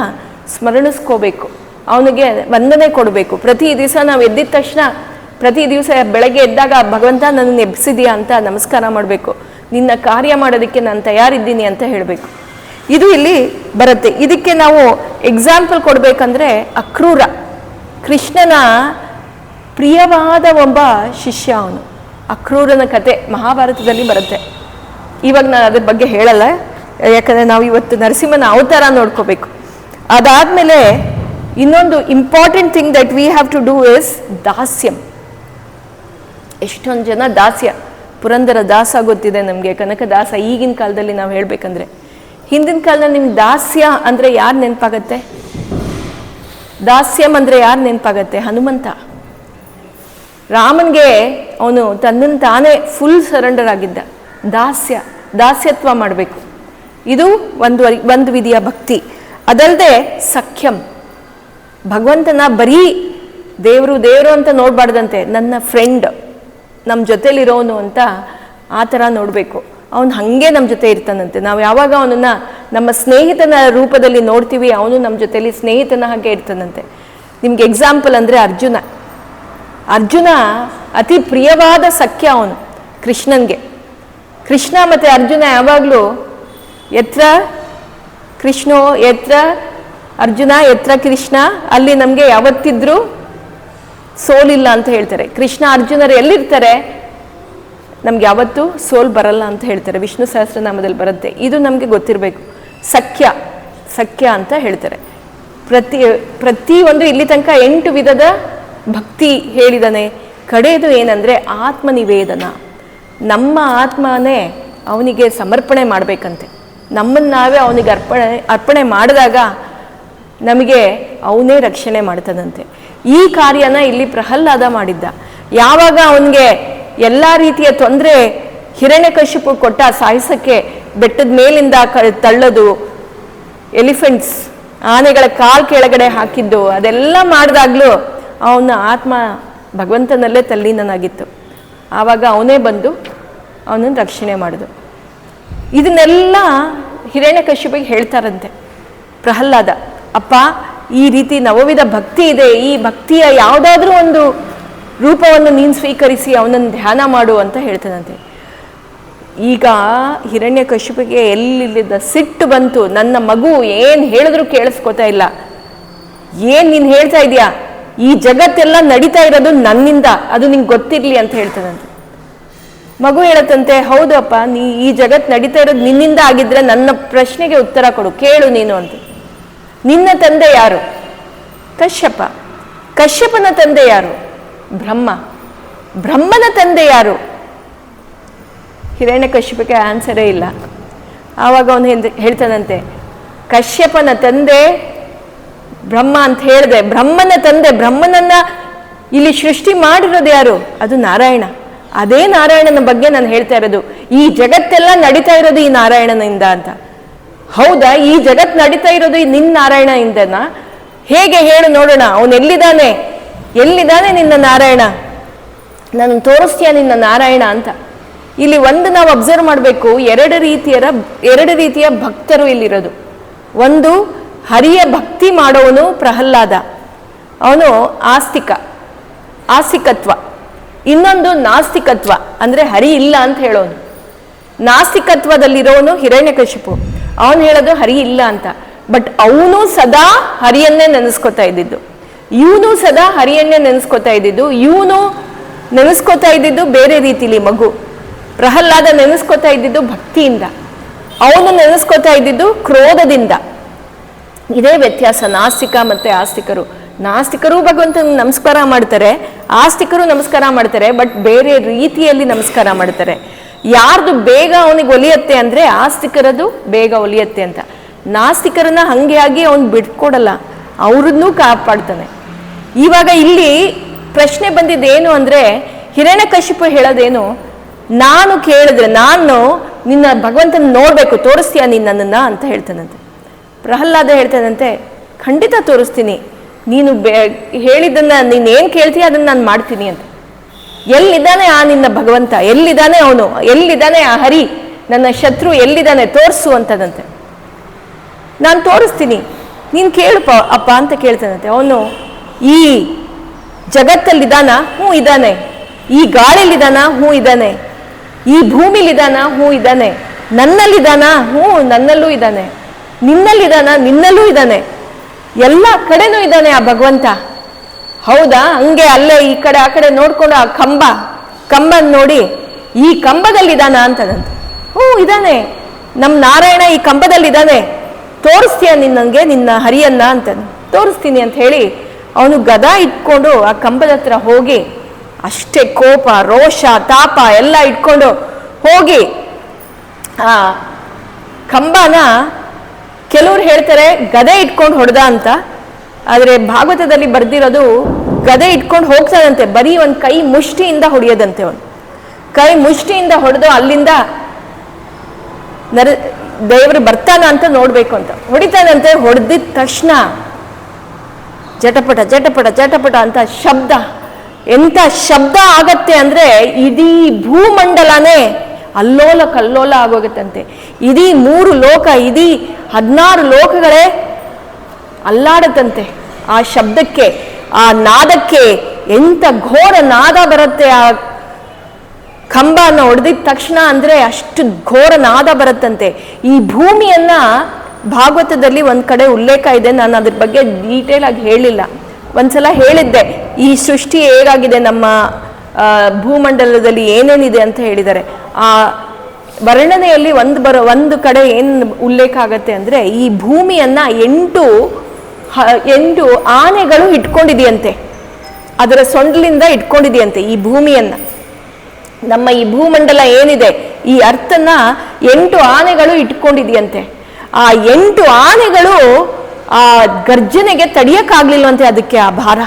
[SPEAKER 1] ಸ್ಮರಣಿಸ್ಕೋಬೇಕು, ಅವನಿಗೆ ವಂದನೆ ಕೊಡಬೇಕು. ಪ್ರತಿ ದಿವಸ ನಾವು ಎದ್ದಿದ ತಕ್ಷಣ, ಪ್ರತಿ ದಿವಸ ಬೆಳಗ್ಗೆ ಎದ್ದಾಗ ಭಗವಂತ ನನ್ನನ್ನು ಎಬ್ಸಿದೆಯಾ ಅಂತ ನಮಸ್ಕಾರ ಮಾಡಬೇಕು. ನಿನ್ನ ಕಾರ್ಯ ಮಾಡೋದಕ್ಕೆ ನಾನು ತಯಾರಿದ್ದೀನಿ ಅಂತ ಹೇಳಬೇಕು. ಇದು ಇಲ್ಲಿ ಬರುತ್ತೆ. ಇದಕ್ಕೆ ನಾವು ಎಕ್ಸಾಂಪಲ್ ಕೊಡಬೇಕಂದ್ರೆ ಅಕ್ರೂರ, ಕೃಷ್ಣನ ಪ್ರಿಯವಾದ ಒಬ್ಬ ಶಿಷ್ಯ ಅವನು. ಅಕ್ರೂರನ ಕತೆ ಮಹಾಭಾರತದಲ್ಲಿ ಬರುತ್ತೆ. ಇವಾಗ ನಾನು ಅದ್ರ ಬಗ್ಗೆ ಹೇಳಲ್ಲ, ಯಾಕಂದರೆ ನಾವು ಇವತ್ತು ನರಸಿಂಹನ ಅವತಾರ ನೋಡ್ಕೋಬೇಕು. ಅದಾದಮೇಲೆ ಇನ್ನೊಂದು important thing that we have to do is ದಾಸ್ಯಂ. ಎಷ್ಟೊಂದು ಜನ ದಾಸ್ಯ, ಪುರಂದರ ದಾಸ ಗೊತ್ತಿದೆ ನಮಗೆ, ಕನಕದಾಸ. ಈಗಿನ ಕಾಲದಲ್ಲಿ ನಾವು ಹೇಳಬೇಕಂದ್ರೆ, ಹಿಂದಿನ ಕಾಲದಲ್ಲಿ ನಿಮ್ಗೆ ದಾಸ್ಯ ಅಂದರೆ ಯಾರು ನೆನಪಾಗತ್ತೆ? ದಾಸ್ಯಂ ಅಂದರೆ ಯಾರು ನೆನಪಾಗತ್ತೆ? ಹನುಮಂತ. ರಾಮನ್ಗೆ ಅವನು ತನ್ನನ್ನು ತಾನೇ ಫುಲ್ ಸರೆಂಡರ್ ಆಗಿದ್ದ. ದಾಸ್ಯತ್ವ ಮಾಡಬೇಕು. ಇದು ಒಂದು ವಿಧಿಯ ಭಕ್ತಿ. ಅದಲ್ಲದೆ ಸಖ್ಯಂ, ಭಗವಂತನ ಬರೀ ದೇವರು ಅಂತ ನೋಡಬಾರ್ದಂತೆ, ನನ್ನ ಫ್ರೆಂಡ್, ನಮ್ಮ ಜೊತೆಲಿರೋನು ಅಂತ ಆ ಥರ ನೋಡಬೇಕು. ಅವನು ಹಾಗೆ ನಮ್ಮ ಜೊತೆ ಇರ್ತಾನಂತೆ. ನಾವು ಯಾವಾಗ ಅವನನ್ನು ನಮ್ಮ ಸ್ನೇಹಿತನ ರೂಪದಲ್ಲಿ ನೋಡ್ತೀವಿ, ಅವನು ನಮ್ಮ ಜೊತೆಲಿ ಸ್ನೇಹಿತನ ಹಾಗೆ ಇರ್ತಾನಂತೆ. ನಿಮ್ಗೆ ಎಕ್ಸಾಂಪಲ್ ಅಂದರೆ ಅರ್ಜುನ ಅತಿ ಪ್ರಿಯವಾದ ಸಖ್ಯ ಅವನು ಕೃಷ್ಣನ್ಗೆ. ಕೃಷ್ಣ ಮತ್ತು ಅರ್ಜುನ ಯಾವಾಗಲೂ ಎತ್ರ ಕೃಷ್ಣೋ ಎತ್ರ ಅರ್ಜುನ ಎತ್ರ ಕೃಷ್ಣ, ಅಲ್ಲಿ ನಮಗೆ ಯಾವತ್ತಿದ್ರೂ ಸೋಲಿಲ್ಲ ಅಂತ ಹೇಳ್ತಾರೆ. ಕೃಷ್ಣ ಅರ್ಜುನರು ಎಲ್ಲಿರ್ತಾರೆ ನಮ್ಗೆ ಯಾವತ್ತೂ ಸೋಲ್ ಬರಲ್ಲ ಅಂತ ಹೇಳ್ತಾರೆ. ವಿಷ್ಣು ಸಹಸ್ರನಾಮದಲ್ಲಿ ಬರುತ್ತೆ. ಇದು ನಮಗೆ ಗೊತ್ತಿರಬೇಕು. ಸಖ್ಯ ಅಂತ ಹೇಳ್ತಾರೆ. ಪ್ರತಿ ಒಂದು ಇಲ್ಲಿ ತನಕ 8 ವಿಧದ ಭಕ್ತಿ ಹೇಳಿದಾನೆ. ಕಡೆಯದು ಏನಂದರೆ ಆತ್ಮನಿವೇದನ. ನಮ್ಮ ಆತ್ಮನೇ ಅವನಿಗೆ ಸಮರ್ಪಣೆ ಮಾಡಬೇಕಂತೆ. ನಮ್ಮನ್ನು ನಾವೇ ಅವನಿಗೆ ಅರ್ಪಣೆ ಮಾಡಿದಾಗ ನಮಗೆ ಅವನೇ ರಕ್ಷಣೆ ಮಾಡ್ತಾನಂತೆ. ಈ ಕಾರ್ಯನ ಇಲ್ಲಿ ಪ್ರಹ್ಲಾದ ಮಾಡಿದ್ದ. ಯಾವಾಗ ಅವನಿಗೆ ಎಲ್ಲ ರೀತಿಯ ತೊಂದರೆ ಹಿರಣ್ಯಕಶಿಪು ಕೊಟ್ಟ ಸಾಯಿಸಕ್ಕೆ, ಬೆಟ್ಟದ ಮೇಲಿಂದ ತಳ್ಳೋದು, ಎಲಿಫೆಂಟ್ಸ್ ಆನೆಗಳ ಕಾಲು ಕೆಳಗಡೆ ಹಾಕಿದ್ದು, ಅದೆಲ್ಲ ಮಾಡಿದಾಗಲೂ ಅವನ ಆತ್ಮ ಭಗವಂತನಲ್ಲೇ ತಲ್ಲೀನನಾಗಿತ್ತು. ಆವಾಗ ಅವನೇ ಬಂದು ಅವನನ್ನು ರಕ್ಷಣೆ ಮಾಡಿದು. ಇದನ್ನೆಲ್ಲ ಹಿರಣ್ಯಕಶಿಪಿಗೆ ಹೇಳ್ತಾರಂತೆ ಪ್ರಹ್ಲಾದ. ಅಪ್ಪ, ಈ ರೀತಿ ನವವಿಧ ಭಕ್ತಿ ಇದೆ, ಈ ಭಕ್ತಿಯ ಯಾವುದಾದ್ರೂ ಒಂದು ರೂಪವನ್ನು ನೀನು ಸ್ವೀಕರಿಸಿ ಅವನನ್ನು ಧ್ಯಾನ ಮಾಡು ಅಂತ ಹೇಳ್ತಾನಂತೆ. ಈಗ ಹಿರಣ್ಯಕಶಿಪಿಗೆ ಎಲ್ಲಿದ್ದ ಸಿಟ್ಟು ಬಂತು, ನನ್ನ ಮಗು ಏನು ಹೇಳಿದ್ರು ಕೇಳಿಸ್ಕೊತಾ ಇಲ್ಲ, ಏನು ನೀನು ಹೇಳ್ತಾ ಇದೀಯಾ, ಈ ಜಗತ್ತೆಲ್ಲ ನಡೀತಾ ಇರೋದು ನನ್ನಿಂದ, ಅದು ನಿಂಗೆ ಗೊತ್ತಿರಲಿ ಅಂತ ಹೇಳ್ತಾನಂತೆ. ಮಗು ಹೇಳತ್ತಂತೆ, ಹೌದು ಅಪ್ಪ, ಈ ಜಗತ್ ನಡೀತಾ ಇರೋದು ನಿನ್ನಿಂದ ಆಗಿದ್ರೆ ನನ್ನ ಪ್ರಶ್ನೆಗೆ ಉತ್ತರ ಕೊಡು, ಕೇಳು ನೀನು ಅಂತ. ನಿನ್ನ ತಂದೆ ಯಾರು? ಕಶ್ಯಪ. ಕಶ್ಯಪನ ತಂದೆ ಯಾರು? ಬ್ರಹ್ಮ. ಬ್ರಹ್ಮನ ತಂದೆ ಯಾರು? ಹಿರಣ್ಯಕಶಿಪಕ್ಕೆ ಆನ್ಸರೇ ಇಲ್ಲ. ಆವಾಗ ಅವನು ಹೇಳ್ತಾನಂತೆ, ಕಶ್ಯಪನ ತಂದೆ ಬ್ರಹ್ಮ ಅಂತ ಹೇಳಿದೆ. ಬ್ರಹ್ಮನ ತಂದೆ, ಬ್ರಹ್ಮನನ್ನ ಇಲ್ಲಿ ಸೃಷ್ಟಿ ಮಾಡಿರೋದು ಯಾರು? ಅದು ನಾರಾಯಣ. ಅದೇ ನಾರಾಯಣನ ಬಗ್ಗೆ ನಾನು ಹೇಳ್ತಾ ಇರೋದು. ಈ ಜಗತ್ತೆಲ್ಲ ನಡೀತಾ ಇರೋದು ಈ ನಾರಾಯಣನಿಂದ ಅಂತ. ಹೌದಾ? ಈ ಜಗತ್ ನಡೀತಾ ಇರೋದು ನಿನ್ನ ನಾರಾಯಣದಿಂದನಾ? ಹೇಗೆ ಹೇಳು ನೋಡೋಣ. ಅವನು ಎಲ್ಲಿದ್ದಾನೆ? ಎಲ್ಲಿದ್ದಾನೆ ನಿನ್ನ ನಾರಾಯಣ? ನಾನು ತೋರಿಸ್ತೀಯ ನಿನ್ನ ನಾರಾಯಣ ಅಂತ. ಇಲ್ಲಿ ಒಂದು ನಾವು ಅಬ್ಸರ್ವ್ ಮಾಡಬೇಕು, ಎರಡು ರೀತಿಯ ಭಕ್ತರು ಇಲ್ಲಿರೋದು. ಒಂದು ಹರಿಯ ಭಕ್ತಿ ಮಾಡೋವನು ಪ್ರಹ್ಲಾದ, ಅವನು ಆಸ್ತಿಕತ್ವ. ಇನ್ನೊಂದು ನಾಸ್ತಿಕತ್ವ, ಅಂದರೆ ಹರಿ ಇಲ್ಲ ಅಂತ ಹೇಳೋನು. ನಾಸ್ತಿಕತ್ವದಲ್ಲಿರೋನು ಹಿರಣ್ಯಕಶಿಪು, ಅವನು ಹೇಳೋದು ಹರಿ ಇಲ್ಲ ಅಂತ. ಬಟ್ ಅವನು ಸದಾ ಹರಿಯನ್ನೇ ನೆನೆಸ್ಕೊತಾ ಇದ್ದಿದ್ದು, ಇವನು ಸದಾ ಹರಿಯನ್ನೇ ನೆನೆಸ್ಕೊತಾ ಇದ್ದಿದ್ದು. ಇವನು ನೆನೆಸ್ಕೊತಾ ಇದ್ದಿದ್ದು ಬೇರೆ ರೀತಿಲಿ, ಮಗು ಪ್ರಹ್ಲಾದ ನೆನೆಸ್ಕೊತಾ ಇದ್ದಿದ್ದು ಭಕ್ತಿಯಿಂದ, ಅವನು ನೆನೆಸ್ಕೊತಾ ಇದ್ದಿದ್ದು ಕ್ರೋಧದಿಂದ. ಇದೇ ವ್ಯತ್ಯಾಸ ನಾಸ್ತಿಕ ಮತ್ತೆ ಆಸ್ತಿಕರು. ನಾಸ್ತಿಕರು ಭಗವಂತನ ನಮಸ್ಕಾರ ಮಾಡ್ತಾರೆ, ಆಸ್ತಿಕರು ನಮಸ್ಕಾರ ಮಾಡ್ತಾರೆ, ಬಟ್ ಬೇರೆ ರೀತಿಯಲ್ಲಿ ನಮಸ್ಕಾರ ಮಾಡ್ತಾರೆ. ಯಾರ್ದು ಬೇಗ ಅವನಿಗೆ ಒಲಿಯತ್ತೆ ಅಂದರೆ ಆಸ್ತಿಕರದು ಬೇಗ ಒಲಿಯತ್ತೆ ಅಂತ. ನಾಸ್ತಿಕರನ್ನ ಹಂಗೆ ಆಗಿ ಅವನು ಬಿಟ್ಕೊಡಲ್ಲ, ಅವ್ರನ್ನೂ ಕಾಪಾಡ್ತಾನೆ. ಇವಾಗ ಇಲ್ಲಿ ಪ್ರಶ್ನೆ ಬಂದಿದ್ದೇನು ಅಂದರೆ, ಹಿರಣ್ಯಕಶಿಪು ಹೇಳೋದೇನು, ನಾನು ಕೇಳಿದ್ರೆ ನಾನು ನಿನ್ನ ಭಗವಂತನ ನೋಡಬೇಕು, ತೋರಿಸ್ತೀಯ ನೀನು ನನ್ನನ್ನು ಅಂತ ಹೇಳ್ತಾನಂತೆ. ಪ್ರಹ್ಲಾದ ಹೇಳ್ತಾನಂತೆ, ಖಂಡಿತ ತೋರಿಸ್ತೀನಿ, ನೀನು ಹೇಳಿದ್ದನ್ನ ನೀನೇನು ಕೇಳ್ತೀಯ ಅದನ್ನು ನಾನು ಮಾಡ್ತೀನಿ ಅಂತ. ಎಲ್ಲಿದ್ದಾನೆ ಆ ನಿನ್ನ ಭಗವಂತ? ಎಲ್ಲಿದ್ದಾನೆ ಅವನು? ಎಲ್ಲಿದ್ದಾನೆ ಆ ಹರಿ? ನನ್ನ ಶತ್ರು ಎಲ್ಲಿದ್ದಾನೆ? ತೋರಿಸು ಅಂತದಂತೆ. ನಾನು ತೋರಿಸ್ತೀನಿ, ನೀನು ಕೇಳುಪ್ಪ ಅಪ್ಪ ಅಂತ ಕೇಳ್ತಾನಂತೆ. ಅವನು ಈ ಜಗತ್ತಲ್ಲಿದ್ದಾನ? ಹ್ಞೂ ಇದ್ದಾನೆ. ಈ ಗಾಳಿಲಿದ್ದಾನ? ಹ್ಞೂ ಇದ್ದಾನೆ. ಈ ಭೂಮಿಲಿದ್ದಾನ? ಹ್ಞೂ ಇದ್ದಾನೆ. ನನ್ನಲ್ಲಿದ್ದಾನ? ಹ್ಞೂ ನನ್ನಲ್ಲೂ ಇದ್ದಾನೆ. ನಿನ್ನಲ್ಲಿದ್ದಾನ? ನಿನ್ನಲ್ಲೂ ಇದ್ದಾನೆ. ಎಲ್ಲ ಕಡೆನೂ ಇದ್ದಾನೆ ಆ ಭಗವಂತ. ಹೌದಾ? ಹಂಗೆ ಅಲ್ಲೇ ಈ ಕಡೆ ಆ ಕಡೆ ನೋಡ್ಕೊಂಡು ಆ ಕಂಬ ನೋಡಿ, ಈ ಕಂಬದಲ್ಲಿದ್ದಾನ ಅಂತದಂತೆ. ಹ್ಞೂ ಇದ್ದಾನೆ, ನಮ್ಮ ನಾರಾಯಣ ಈ ಕಂಬದಲ್ಲಿದ್ದಾನೆ, ತೋರಿಸ್ತೀಯ ನನಗೆ ನಿನ್ನ ಹರಿಯನ್ನ ಅಂತ. ತೋರಿಸ್ತೀನಿ ಅಂತ ಹೇಳಿ ಅವನು ಗದಾ ಇಟ್ಕೊಂಡು ಆ ಕಂಬದ ಹತ್ರ ಹೋಗಿ, ಅಷ್ಟೇ ಕೋಪ, ರೋಷ, ತಾಪ ಎಲ್ಲ ಇಟ್ಕೊಂಡು ಹೋಗಿ ಆ ಕಂಬನ, ಕೆಲವ್ರು ಹೇಳ್ತಾರೆ ಗದೆ ಇಟ್ಕೊಂಡು ಹೊಡೆದ ಅಂತ, ಆದರೆ ಭಾಗವತದಲ್ಲಿ ಬರ್ದಿರೋದು ಗದೆ ಇಟ್ಕೊಂಡು ಹೋಗ್ತಾನಂತೆ. ಬರೀ ಒಂದು ಕೈ ಮುಷ್ಟಿಯಿಂದ ಹೊಡೆಯೋದಂತೆ. ಅವನು ಕೈ ಮುಷ್ಟಿಯಿಂದ ಹೊಡೆದು ಅಲ್ಲಿಂದ ದೇವರು ಬರ್ತಾನ ಅಂತ ನೋಡ್ಬೇಕು ಅಂತ ಹೊಡಿತಾನಂತೆ. ಹೊಡೆದಿದ ತಕ್ಷಣ ಜಟಪಟ ಜಟಪಟ ಜಟಪಟ ಅಂತ ಶಬ್ದ, ಎಂಥ ಶಬ್ದ ಆಗತ್ತೆ ಅಂದರೆ ಇಡೀ ಭೂಮಂಡಲನೇ ಅಲ್ಲೋಲ ಕಲ್ಲೋಲ ಆಗೋಗುತ್ತಂತೆ. ಇಡೀ 3 ಲೋಕ, ಇಡೀ 16 ಲೋಕಗಳೇ ಅಲ್ಲಾಡತ್ತಂತೆ ಆ ಶಬ್ದಕ್ಕೆ, ಆ ನಾದಕ್ಕೆ. ಎಂಥ ಘೋರ ನಾದ ಬರುತ್ತೆ ಆ ಕಂಬನ ಹೊಡೆದಿದ ತಕ್ಷಣ ಅಂದರೆ, ಅಷ್ಟು ಘೋರ ನಾದ ಬರುತ್ತಂತೆ. ಈ ಭೂಮಿಯನ್ನ ಭಾಗವತದಲ್ಲಿ ಒಂದು ಕಡೆ ಉಲ್ಲೇಖ ಇದೆ, ನಾನು ಅದ್ರ ಬಗ್ಗೆ ಡೀಟೇಲ್ ಆಗಿ ಹೇಳಿಲ್ಲ. ಒಂದ್ಸಲ ಹೇಳಿದ್ದೆ, ಈ ಸೃಷ್ಟಿ ಹೇಗಾಗಿದೆ, ನಮ್ಮ ಭೂಮಂಡಲದಲ್ಲಿ ಏನೇನಿದೆ ಅಂತ ಹೇಳಿದ್ದಾರೆ. ಆ ವರ್ಣನೆಯಲ್ಲಿ ಒಂದು ಕಡೆ ಏನು ಉಲ್ಲೇಖ ಆಗತ್ತೆ ಅಂದರೆ, ಈ ಭೂಮಿಯನ್ನ 8 ಆನೆಗಳು ಇಟ್ಕೊಂಡಿದೆಯಂತೆ, ಅದರ ಸೊಂಡ್ಲಿಂದ ಇಟ್ಕೊಂಡಿದೆಯಂತೆ ಈ ಭೂಮಿಯನ್ನ. ನಮ್ಮ ಈ ಭೂಮಂಡಲ ಏನಿದೆ, ಈ ಅರ್ಥನ 8 ಆನೆಗಳು ಇಟ್ಕೊಂಡಿದೆಯಂತೆ. ಆ 8 ಆನೆಗಳು ಆ ಗರ್ಜನೆಗೆ ತಡಿಯಕ್ಕಾಗ್ಲಿಲ್ವಂತೆ. ಅದಕ್ಕೆ ಆ ಭಾರ,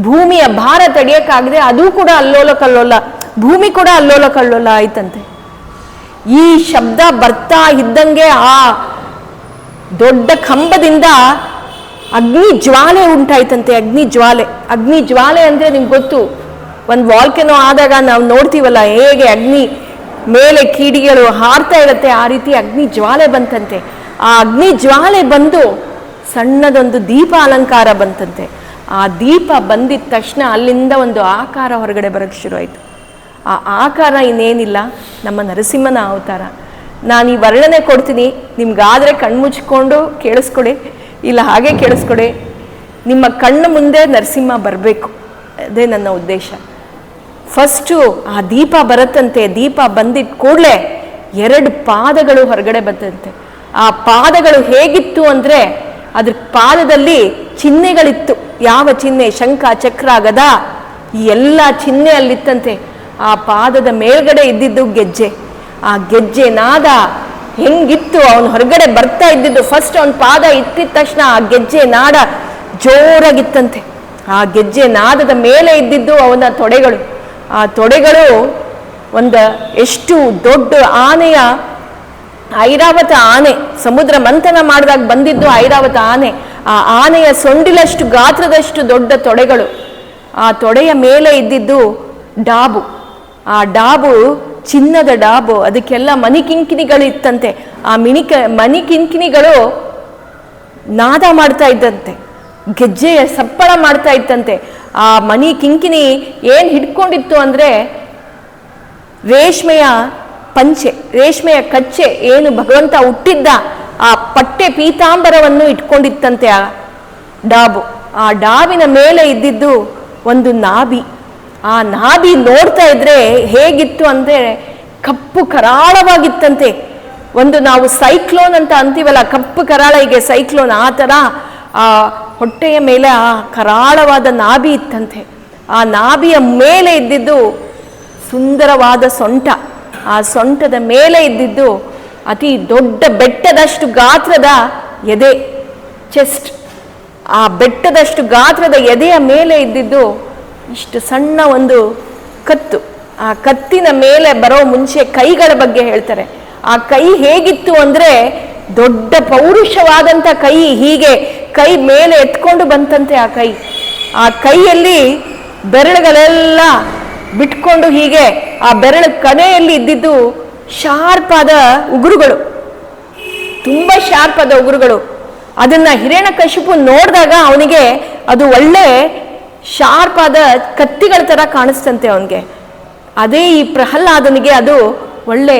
[SPEAKER 1] ಭೂಮಿಯ ಭಾರ ತಡಿಯಕ್ಕಾಗದೆ ಅದು ಕೂಡ ಅಲ್ಲೋಲ ಕಲ್ಲೋಲ, ಭೂಮಿ ಕೂಡ ಅಲ್ಲೋಲ ಕಲ್ಲೋಲ ಆಯ್ತಂತೆ. ಈ ಶಬ್ದ ಬರ್ತಾ ಇದ್ದಂಗೆ ಆ ದೊಡ್ಡ ಕಂಬದಿಂದ ಅಗ್ನಿ ಜ್ವಾಲೆ ಉಂಟಾಯ್ತಂತೆ. ಅಗ್ನಿ ಜ್ವಾಲೆ ಅಂದ್ರೆ ನಿಮ್ಗೆ ಗೊತ್ತು, ಒಂದು ವಾಲ್ಕೆನೋ ಆದಾಗ ನಾವು ನೋಡ್ತೀವಲ್ಲ ಹೇಗೆ ಅಗ್ನಿ ಮೇಲೆ ಕೀಡಿಗಳು ಹಾರ್ತಾ ಇರುತ್ತೆ, ಆ ರೀತಿ ಅಗ್ನಿ ಜ್ವಾಲೆ ಬಂತಂತೆ. ಆ ಅಗ್ನಿ ಜ್ವಾಲೆ ಬಂದು ಸಣ್ಣದೊಂದು ದೀಪ ಅಲಂಕಾರ ಬಂತಂತೆ. ಆ ದೀಪ ಬಂದಿದ ತಕ್ಷಣ ಅಲ್ಲಿಂದ ಒಂದು ಆಕಾರ ಹೊರಗಡೆ ಬರೋಕ್ಕೆ ಶುರು ಆಯಿತು. ಆ ಆಕಾರ ಇನ್ನೇನಿಲ್ಲ, ನಮ್ಮ ನರಸಿಂಹನ ಅವತಾರ. ನಾನು ಈ ವರ್ಣನೆ ಕೊಡ್ತೀನಿ, ನಿಮ್ಗಾದರೆ ಕಣ್ಮುಚ್ಕೊಂಡು ಕೇಳಿಸ್ಕೊಡಿ, ಇಲ್ಲ ಹಾಗೆ ಕೇಳಿಸ್ಕೊಡಿ. ನಿಮ್ಮ ಕಣ್ಣು ಮುಂದೆ ನರಸಿಂಹ ಬರಬೇಕು, ಅದೇ ನನ್ನ ಉದ್ದೇಶ. ಫಸ್ಟು ಆ ದೀಪ ಬರುತ್ತಂತೆ, ದೀಪ ಬಂದಿದ್ದ ಕೂಡಲೇ 2 ಪಾದಗಳು ಹೊರಗಡೆ ಬರ್ತಂತೆ. ಆ ಪಾದಗಳು ಹೇಗಿತ್ತು ಅಂದರೆ ಅದ್ರ ಪಾದದಲ್ಲಿ ಚಿಹ್ನೆಗಳಿತ್ತು. ಯಾವ ಚಿಹ್ನೆ? ಶಂಖ, ಚಕ್ರ, ಗದ, ಈ ಎಲ್ಲ ಚಿಹ್ನೆ ಅಲ್ಲಿತ್ತಂತೆ. ಆ ಪಾದದ ಮೇಲ್ಗಡೆ ಇದ್ದಿದ್ದು ಗೆಜ್ಜೆ. ಆ ಗೆಜ್ಜೆ ನಾದ ಹೆಂಗಿತ್ತು, ಅವನು ಹೊರಗಡೆ ಬರ್ತಾ ಇದ್ದಿದ್ದು, ಫಸ್ಟ್ ಅವನ ಪಾದ ಇಟ್ಟಿದ ತಕ್ಷಣ ಆ ಗೆಜ್ಜೆ ನಾದ ಜೋರಾಗಿತ್ತಂತೆ. ಆ ಗೆಜ್ಜೆ ನಾದದ ಮೇಲೆ ಇದ್ದಿದ್ದು ಅವನ ತೊಡೆಗಳು. ಆ ತೊಡೆಗಳು ಎಷ್ಟು ದೊಡ್ಡ ಆನೆಯ, ಐರಾವತ ಆನೆ, ಸಮುದ್ರ ಮಂಥನ ಮಾಡಿದಾಗ ಬಂದಿದ್ದು ಐರಾವತ ಆನೆ. ಆ ಆನೆಯ ಸೊಂಡಿಲಷ್ಟು ಗಾತ್ರದಷ್ಟು ದೊಡ್ಡ ತೊಡೆಗಳು. ಆ ತೊಡೆಯ ಮೇಲೆ ಇದ್ದಿದ್ದು ಡಾಬು. ಆ ಡಾಬು ಚಿನ್ನದ ಡಾಬು, ಅದಕ್ಕೆಲ್ಲ ಮಣಿಕಿಂಕಿಣಿಗಳು ಇತ್ತಂತೆ. ಆ ಮಣಿಕಿಂಕಿಣಿಗಳು ನಾದ ಮಾಡ್ತಾ ಇದ್ದಂತೆ, ಗೆಜ್ಜೆಯ ಸಪ್ಪಳ ಮಾಡ್ತಾ ಇತ್ತಂತೆ. ಆ ಮಣಿ ಕಿಂಕಿಣಿ ಏನು ಹಿಡ್ಕೊಂಡಿತ್ತು ಅಂದರೆ ರೇಷ್ಮೆಯ ಪಂಚೆ, ರೇಷ್ಮೆಯ ಕಚ್ಚೆ, ಏನು ಭಗವಂತ ಹುಟ್ಟಿದ್ದ ಆ ಪಟ್ಟೆ ಪೀತಾಂಬರವನ್ನು ಇಟ್ಕೊಂಡಿತ್ತಂತೆ ಆ ಡಾಬು. ಆ ಡಾಬಿನ ಮೇಲೆ ಇದ್ದಿದ್ದು ಒಂದು ನಾಭಿ. ಆ ನಾಭಿ ನೋಡ್ತಾ ಇದ್ರೆ ಹೇಗಿತ್ತು ಅಂದರೆ ಕಪ್ಪು ಕರಾಳವಾಗಿತ್ತಂತೆ. ನಾವು ಸೈಕ್ಲೋನ್ ಅಂತ ಅಂತೀವಲ್ಲ, ಕಪ್ಪು ಕರಾಳ, ಹೀಗೆ ಸೈಕ್ಲೋನ್, ಆ ಥರ ಆ ಹೊಟ್ಟೆಯ ಮೇಲೆ ಆ ಕರಾಳವಾದ ನಾಭಿ ಇತ್ತಂತೆ. ಆ ನಾಭಿಯ ಮೇಲೆ ಇದ್ದಿದ್ದು ಸುಂದರವಾದ ಸೊಂಟ. ಆ ಸೊಂಟದ ಮೇಲೆ ಇದ್ದಿದ್ದು ಅತಿ ದೊಡ್ಡ ಬೆಟ್ಟದಷ್ಟು ಗಾತ್ರದ ಎದೆ, ಚೆಸ್ಟ್. ಆ ಬೆಟ್ಟದಷ್ಟು ಗಾತ್ರದ ಎದೆಯ ಮೇಲೆ ಇದ್ದಿದ್ದು ಇಷ್ಟು ಸಣ್ಣ ಒಂದು ಕತ್ತು. ಆ ಕತ್ತಿನ ಮೇಲೆ ಬರೋ ಮುಂಚೆ ಕೈಗಳ ಬಗ್ಗೆ ಹೇಳ್ತಾರೆ. ಆ ಕೈ ಹೇಗಿತ್ತು ಅಂದರೆ ದೊಡ್ಡ ಪೌರುಷವಾದಂಥ ಕೈ. ಹೀಗೆ ಕೈ ಮೇಲೆ ಎತ್ಕೊಂಡು ಬಂತಂತೆ ಆ ಕೈ. ಆ ಕೈಯಲ್ಲಿ ಬೆರಳುಗಳೆಲ್ಲ ಬಿಟ್ಕೊಂಡು ಹೀಗೆ ಆ ಬೆರಳು ಕನೆಯಲ್ಲಿ ಇದ್ದಿದ್ದು ಶಾರ್ಪ್ ಆದ ಉಗುರುಗಳು, ತುಂಬ ಶಾರ್ಪ್ ಆದ ಉಗುರುಗಳು. ಅದನ್ನ ಹಿರಣ್ಯಕಶಿಪು ನೋಡಿದಾಗ ಅವನಿಗೆ ಅದು ಒಳ್ಳೆ ಶಾರ್ಪ್ ಆದ ಕತ್ತಿಗಳ ಥರ ಕಾಣಿಸ್ತಂತೆ ಅವನಿಗೆ. ಅದೇ ಈ ಪ್ರಹ್ಲಾದನಿಗೆ ಅದು ಒಳ್ಳೆ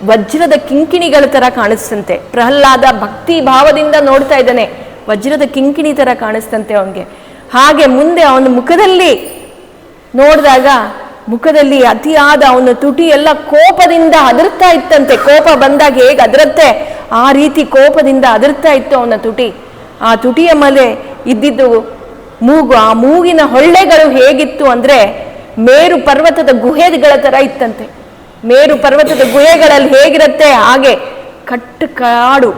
[SPEAKER 1] ವಜ್ರದ ಕಿಂಕಿಣಿಗಳ ಥರ ಕಾಣಿಸ್ತಂತೆ. ಪ್ರಹ್ಲಾದ ಭಕ್ತಿ ಭಾವದಿಂದ ನೋಡ್ತಾ ಇದ್ದಾನೆ, ವಜ್ರದ ಕಿಂಕಿಣಿ ಥರ ಕಾಣಿಸ್ತಂತೆ ಅವನಿಗೆ. ಹಾಗೆ ಮುಂದೆ ಅವನ ಮುಖದಲ್ಲಿ ನೋಡಿದಾಗ ಮುಖದಲ್ಲಿ ಅತಿಯಾದ ಅವನ ತುಟಿ ಎಲ್ಲ ಕೋಪದಿಂದ ಅದರ್ತಾ ಇತ್ತಂತೆ. ಕೋಪ ಬಂದಾಗ ಹೇಗೆ ಅದರುತ್ತೆ ಆ ರೀತಿ ಕೋಪದಿಂದ ಅದರ್ತಾ ಇತ್ತು ಅವನ ತುಟಿ. ಆ ತುಟಿಯ ಮೇಲೆ ಇದ್ದಿದ್ದು ಮೂಗು. ಆ ಮೂಗಿನ ಹೊಳ್ಳೆಗಳು ಹೇಗಿತ್ತು ಅಂದರೆ ಮೇರು ಪರ್ವತದ ಗುಹೆಗಳ ಥರ ಇತ್ತಂತೆ. ಮೇರು ಪರ್ವತದ ಗುಹೆಗಳಲ್ಲಿ ಹೇಗಿರುತ್ತೆ ಹಾಗೆ ಕಟ್ಟು ಕಾಡು,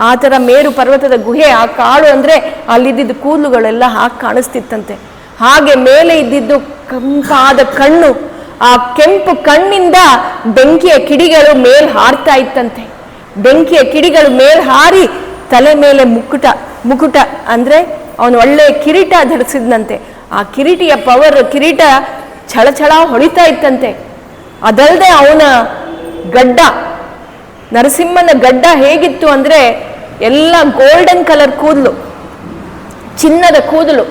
[SPEAKER 1] ಆ ಥರ ಮೇರು ಪರ್ವತದ ಗುಹೆ. ಆ ಕಾಡು ಅಂದರೆ ಅಲ್ಲಿದ್ದಿದ್ದು ಕೂದಲುಗಳೆಲ್ಲ ಹಾಗೆ ಕಾಣಿಸ್ತಿತ್ತಂತೆ. ಹಾಗೆ ಮೇಲೆ ಇದ್ದಿದ್ದು ಕೆಂಪಾದ ಕಣ್ಣು. ಆ ಕೆಂಪು ಕಣ್ಣಿಂದ ಬೆಂಕಿಯ ಕಿಡಿಗಳು ಮೇಲ್ ಹಾರ್ತಾ ಇತ್ತಂತೆ. ಬೆಂಕಿಯ ಕಿಡಿಗಳು ಮೇಲ್ ಹಾರಿ ತಲೆ ಮೇಲೆ ಮುಕುಟ ಅಂದರೆ ಅವನು ಒಳ್ಳೆ ಕಿರೀಟ ಧರಿಸಿದ್ನಂತೆ. ಆ ಕಿರೀಟಿಯ ಪವರ್, ಕಿರೀಟ ಛಳಛಳ ಹೊಳಿತಾ ಇತ್ತಂತೆ. ಅದಲ್ಲದೆ ಅವನ ಗಡ್ಡ, ನರಸಿಂಹನ ಗಡ್ಡ ಹೇಗಿತ್ತು ಅಂದರೆ ಎಲ್ಲ ಗೋಲ್ಡನ್ ಕಲರ್ ಕೂದಲು, ಚಿನ್ನದ ಕೂದಲು.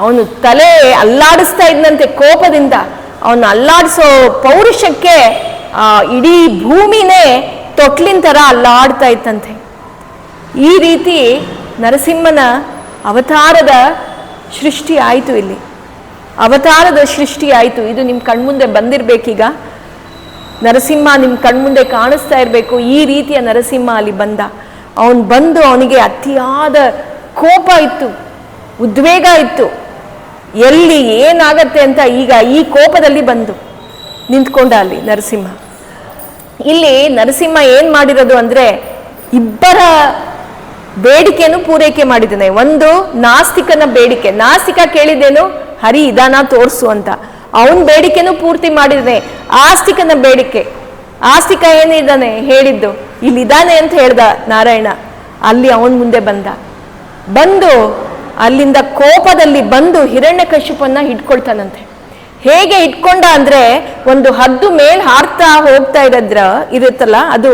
[SPEAKER 1] ಅವನು ತಲೆ ಅಲ್ಲಾಡಿಸ್ತಾ ಇದ್ದಂತೆ ಕೋಪದಿಂದ. ಅವನು ಅಲ್ಲಾಡಿಸೋ ಪೌರುಷಕ್ಕೆ ಇಡೀ ಭೂಮಿನೇ ತೊಟ್ಲಿನ ಥರ ಅಲ್ಲಾಡ್ತಾ ಇತ್ತಂತೆ. ಈ ರೀತಿ ನರಸಿಂಹನ ಅವತಾರದ ಸೃಷ್ಟಿ ಆಯಿತು. ಇಲ್ಲಿ ಅವತಾರದ ಸೃಷ್ಟಿ ಆಯಿತು. ಇದು ನಿಮ್ಮ ಕಣ್ಮುಂದೆ ಬಂದಿರಬೇಕೀಗ. ನರಸಿಂಹ ನಿಮ್ಮ ಕಣ್ಮುಂದೆ ಕಾಣಿಸ್ತಾ ಇರಬೇಕು. ಈ ರೀತಿಯ ನರಸಿಂಹ ಅಲ್ಲಿ ಬಂದ. ಅವನು ಬಂದು ಅವನಿಗೆ ಅತಿಯಾದ ಕೋಪ ಇತ್ತು, ಉದ್ವೇಗ ಇತ್ತು. ಎಲ್ಲಿ ಏನಾಗತ್ತೆ ಅಂತ ಈಗ ಈ ಕೋಪದಲ್ಲಿ ಬಂದು ನಿಂತ್ಕೊಂಡ ಅಲ್ಲಿ ನರಸಿಂಹ. ಇಲ್ಲಿ ನರಸಿಂಹ ಏನು ಮಾಡಿರೋದು ಅಂದರೆ ಇಬ್ಬರ ಬೇಡಿಕೆಯನ್ನು ಪೂರೈಕೆ ಮಾಡಿದ್ದಾನೆ. ಒಂದು ನಾಸ್ತಿಕನ ಬೇಡಿಕೆ. ನಾಸ್ತಿಕ ಕೇಳಿದ್ದೇನು, ಹರಿ ಇದಾನ ತೋರಿಸು ಅಂತ. ಅವನ ಬೇಡಿಕೆನೂ ಪೂರ್ತಿ ಮಾಡಿದ್ದಾನೆ. ಆಸ್ತಿಕನ ಬೇಡಿಕೆ, ಆಸ್ತಿಕ ಏನಿದ್ದಾನೆ ಹೇಳಿದ್ದು, ಇಲ್ಲಿದ್ದಾನೆ ಅಂತ ಹೇಳ್ದ ನಾರಾಯಣ. ಅಲ್ಲಿ ಅವನ ಮುಂದೆ ಬಂದು ಅಲ್ಲಿಂದ ಕೋಪದಲ್ಲಿ ಬಂದು ಹಿರಣ್ಯಕಶಿಪನ್ನ ಹಿಡ್ಕೊಳ್ತಾನಂತೆ. ಹೇಗೆ ಇಟ್ಕೊಂಡ ಅಂದರೆ ಒಂದು ಹದ್ದು ಮೇಲ್ ಹಾರ್ತಾ ಹೋಗ್ತಾ ಇರುತ್ತಲ್ಲ, ಅದು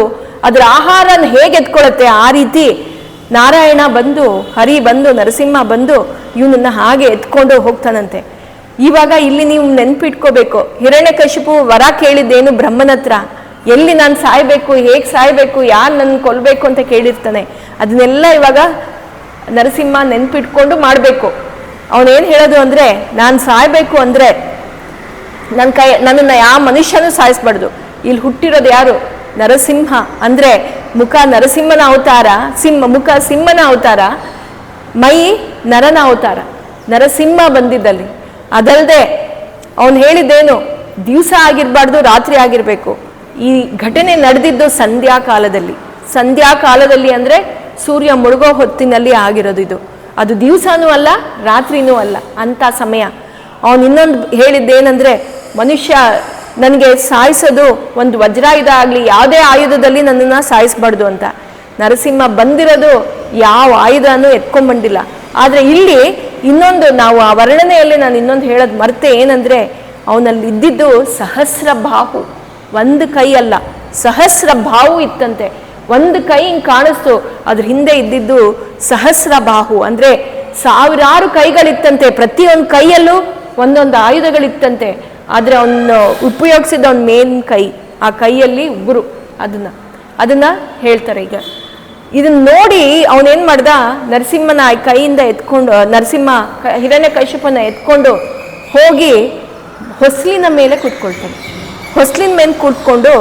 [SPEAKER 1] ಅದರ ಆಹಾರನ ಹೇಗೆ ಎತ್ಕೊಳ್ಳುತ್ತೆ ಆ ರೀತಿ ನಾರಾಯಣ ಬಂದು, ಹರಿ ಬಂದು, ನರಸಿಂಹ ಬಂದು ಇವನನ್ನ ಹಾಗೆ ಎತ್ಕೊಂಡು ಹೋಗ್ತಾನಂತೆ. ಇವಾಗ ಇಲ್ಲಿ ನೀವು ನೆನ್ಪಿಟ್ಕೋಬೇಕು, ಹಿರಣ್ಯಕಶಿಪು ವರ ಕೇಳಿದ್ದೇನು ಬ್ರಹ್ಮನ ಹತ್ರ, ಎಲ್ಲಿ ನಾನು ಸಾಯ್ಬೇಕು, ಹೇಗೆ ಸಾಯ್ಬೇಕು, ಯಾರು ನನ್ನ ಕೊಲ್ಲಬೇಕು ಅಂತ ಕೇಳಿರ್ತಾನೆ. ಅದನ್ನೆಲ್ಲ ಇವಾಗ ನರಸಿಂಹ ನೆನ್ಪಿಟ್ಕೊಂಡು ಮಾಡಬೇಕು. ಅವನೇನು ಹೇಳೋದು ಅಂದರೆ, ನಾನು ಸಾಯ್ಬೇಕು ಅಂದರೆ ನನ್ನನ್ನು ಯಾವ ಮನುಷ್ಯನೂ ಸಾಯಿಸ್ಬಾರ್ದು. ಇಲ್ಲಿ ಹುಟ್ಟಿರೋದು ಯಾರು? ನರಸಿಂಹ. ಅಂದರೆ ಮುಖ ನರಸಿಂಹನ ಅವತಾರ, ಮುಖ ಸಿಂಹನ ಅವತಾರ, ಮೈ ನರನ ಅವತಾರ, ನರಸಿಂಹ ಬಂದಿದ್ದಲ್ಲಿ. ಅದಲ್ಲದೆ ಅವನು ಹೇಳಿದ್ದೇನು, ದಿವಸ ಆಗಿರಬಾರ್ದು, ರಾತ್ರಿ ಆಗಿರಬೇಕು. ಈ ಘಟನೆ ನಡೆದಿದ್ದು ಸಂಧ್ಯಾಕಾಲದಲ್ಲಿ ಅಂದರೆ ಸೂರ್ಯ ಮುಳುಗೋ ಹೊತ್ತಿನಲ್ಲಿ ಆಗಿರೋದು ಇದು. ಅದು ದಿವಸನೂ ಅಲ್ಲ, ರಾತ್ರಿನೂ ಅಲ್ಲ, ಅಂಥ ಸಮಯ. ಅವನು ಇನ್ನೊಂದು ಹೇಳಿದ್ದೇನೆಂದರೆ, ಮನುಷ್ಯ ನನಗೆ ಸಾಯಿಸೋದು ಒಂದು ವಜ್ರಾಯುಧ ಆಗಲಿ, ಯಾವುದೇ ಆಯುಧದಲ್ಲಿ ನನ್ನನ್ನು ಸಾಯಿಸಬಾರ್ದು ಅಂತ. ನರಸಿಂಹ ಬಂದಿರೋದು ಯಾವ ಆಯುಧನೂ ಎತ್ಕೊಂಡ್ಬಂದಿಲ್ಲ. ಆದರೆ ಇಲ್ಲಿ ಇನ್ನೊಂದು, ನಾವು ಆ ವರ್ಣನೆಯಲ್ಲಿ ನಾನು ಇನ್ನೊಂದು ಹೇಳೋದು ಮರ್ತೆ, ಏನಂದರೆ ಅವನಲ್ಲಿ ಇದ್ದಿದ್ದು ಸಹಸ್ರ ಬಾಹು, ಒಂದು ಕೈ ಅಲ್ಲ, ಸಹಸ್ರ ಬಾಹು ಇತ್ತಂತೆ. ಒಂದು ಕೈ ಹಿಂಗೆ ಕಾಣಿಸ್ತು, ಅದ್ರ ಹಿಂದೆ ಇದ್ದಿದ್ದು ಸಹಸ್ರ ಬಾಹು, ಅಂದರೆ ಸಾವಿರಾರು ಕೈಗಳಿತ್ತಂತೆ. ಪ್ರತಿಯೊಂದು ಕೈಯಲ್ಲೂ ಒಂದೊಂದು ಆಯುಧಗಳಿತ್ತಂತೆ. ಆದರೆ ಅವನು ಉಪಯೋಗಿಸಿದ ಅವನ ಮೇನ್ ಕೈ, ಆ ಕೈಯಲ್ಲಿ ಉಗುರು, ಅದನ್ನ ಹೇಳ್ತಾರೆ. ಈಗ ಇದನ್ನ ನೋಡಿ ಅವನೇನು ಮಾಡ್ದ, ನರಸಿಂಹನ ಕೈಯಿಂದ ಎತ್ಕೊಂಡು, ಹಿರಣ್ಯಕಶಿಪನ ಎತ್ಕೊಂಡು ಹೋಗಿ ಹೊಸ್ಲಿನ ಮೇಲೆ ಕೂತ್ಕೊಳ್ತಾನೆ. ಹೊಸ್ಲಿನ ಮೇಲೆ ಕೂತ್ಕೊಂಡು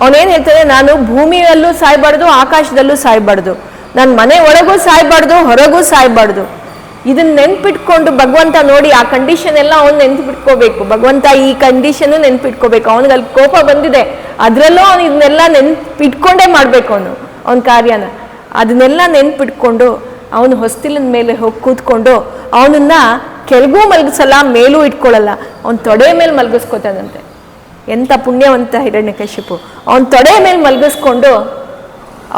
[SPEAKER 1] ಅವನೇನು ಹೇಳ್ತಾನೆ, ನಾನು ಭೂಮಿಯಲ್ಲೂ ಸಾಯ್ಬಾರ್ದು, ಆಕಾಶದಲ್ಲೂ ಸಾಯ್ಬಾರ್ದು, ನನ್ನ ಮನೆ ಒಳಗೂ ಸಾಯ್ಬಾರ್ದು, ಹೊರಗೂ ಸಾಯ್ಬಾರ್ದು. ಇದನ್ನ ನೆನ್ಪಿಟ್ಕೊಂಡು ಭಗವಂತ ನೋಡಿ ಆ ಕಂಡೀಷನ್ ಎಲ್ಲ ಅವನು ನೆನ್ಪಿಟ್ಕೋಬೇಕು. ಭಗವಂತ ಈ ಕಂಡೀಷನ್ನು ನೆನ್ಪಿಟ್ಕೋಬೇಕು. ಅವನಿಗೆ ಅಲ್ಲಿ ಕೋಪ ಬಂದಿದೆ, ಅದರಲ್ಲೂ ಅವನು ಇದನ್ನೆಲ್ಲ ನೆನ್ಪಿಟ್ಕೊಂಡೇ ಮಾಡಬೇಕು ಅವನ ಕಾರ್ಯನ. ಅದನ್ನೆಲ್ಲ ನೆನ್ಪಿಟ್ಕೊಂಡು ಅವನು ಹೊಸ್ತಿಲಿನ ಮೇಲೆ ಹೋಗಿ ಕೂತ್ಕೊಂಡು ಅವನನ್ನ ಕೆಳಗೂ ಮಲಗಿಸಲ್ಲ, ಮೇಲೂ ಇಟ್ಕೊಳ್ಳಲ್ಲ, ಅವನ ತೊಡೆ ಮೇಲೆ ಮಲಗಿಸ್ಕೋತಾನಂತೆ. ಎಂಥ ಪುಣ್ಯವಂತ ಹಿರಣ್ಯಕಶಿಪು. ಅವನ ತೊಡೆ ಮೇಲೆ ಮಲಗಿಸ್ಕೊಂಡು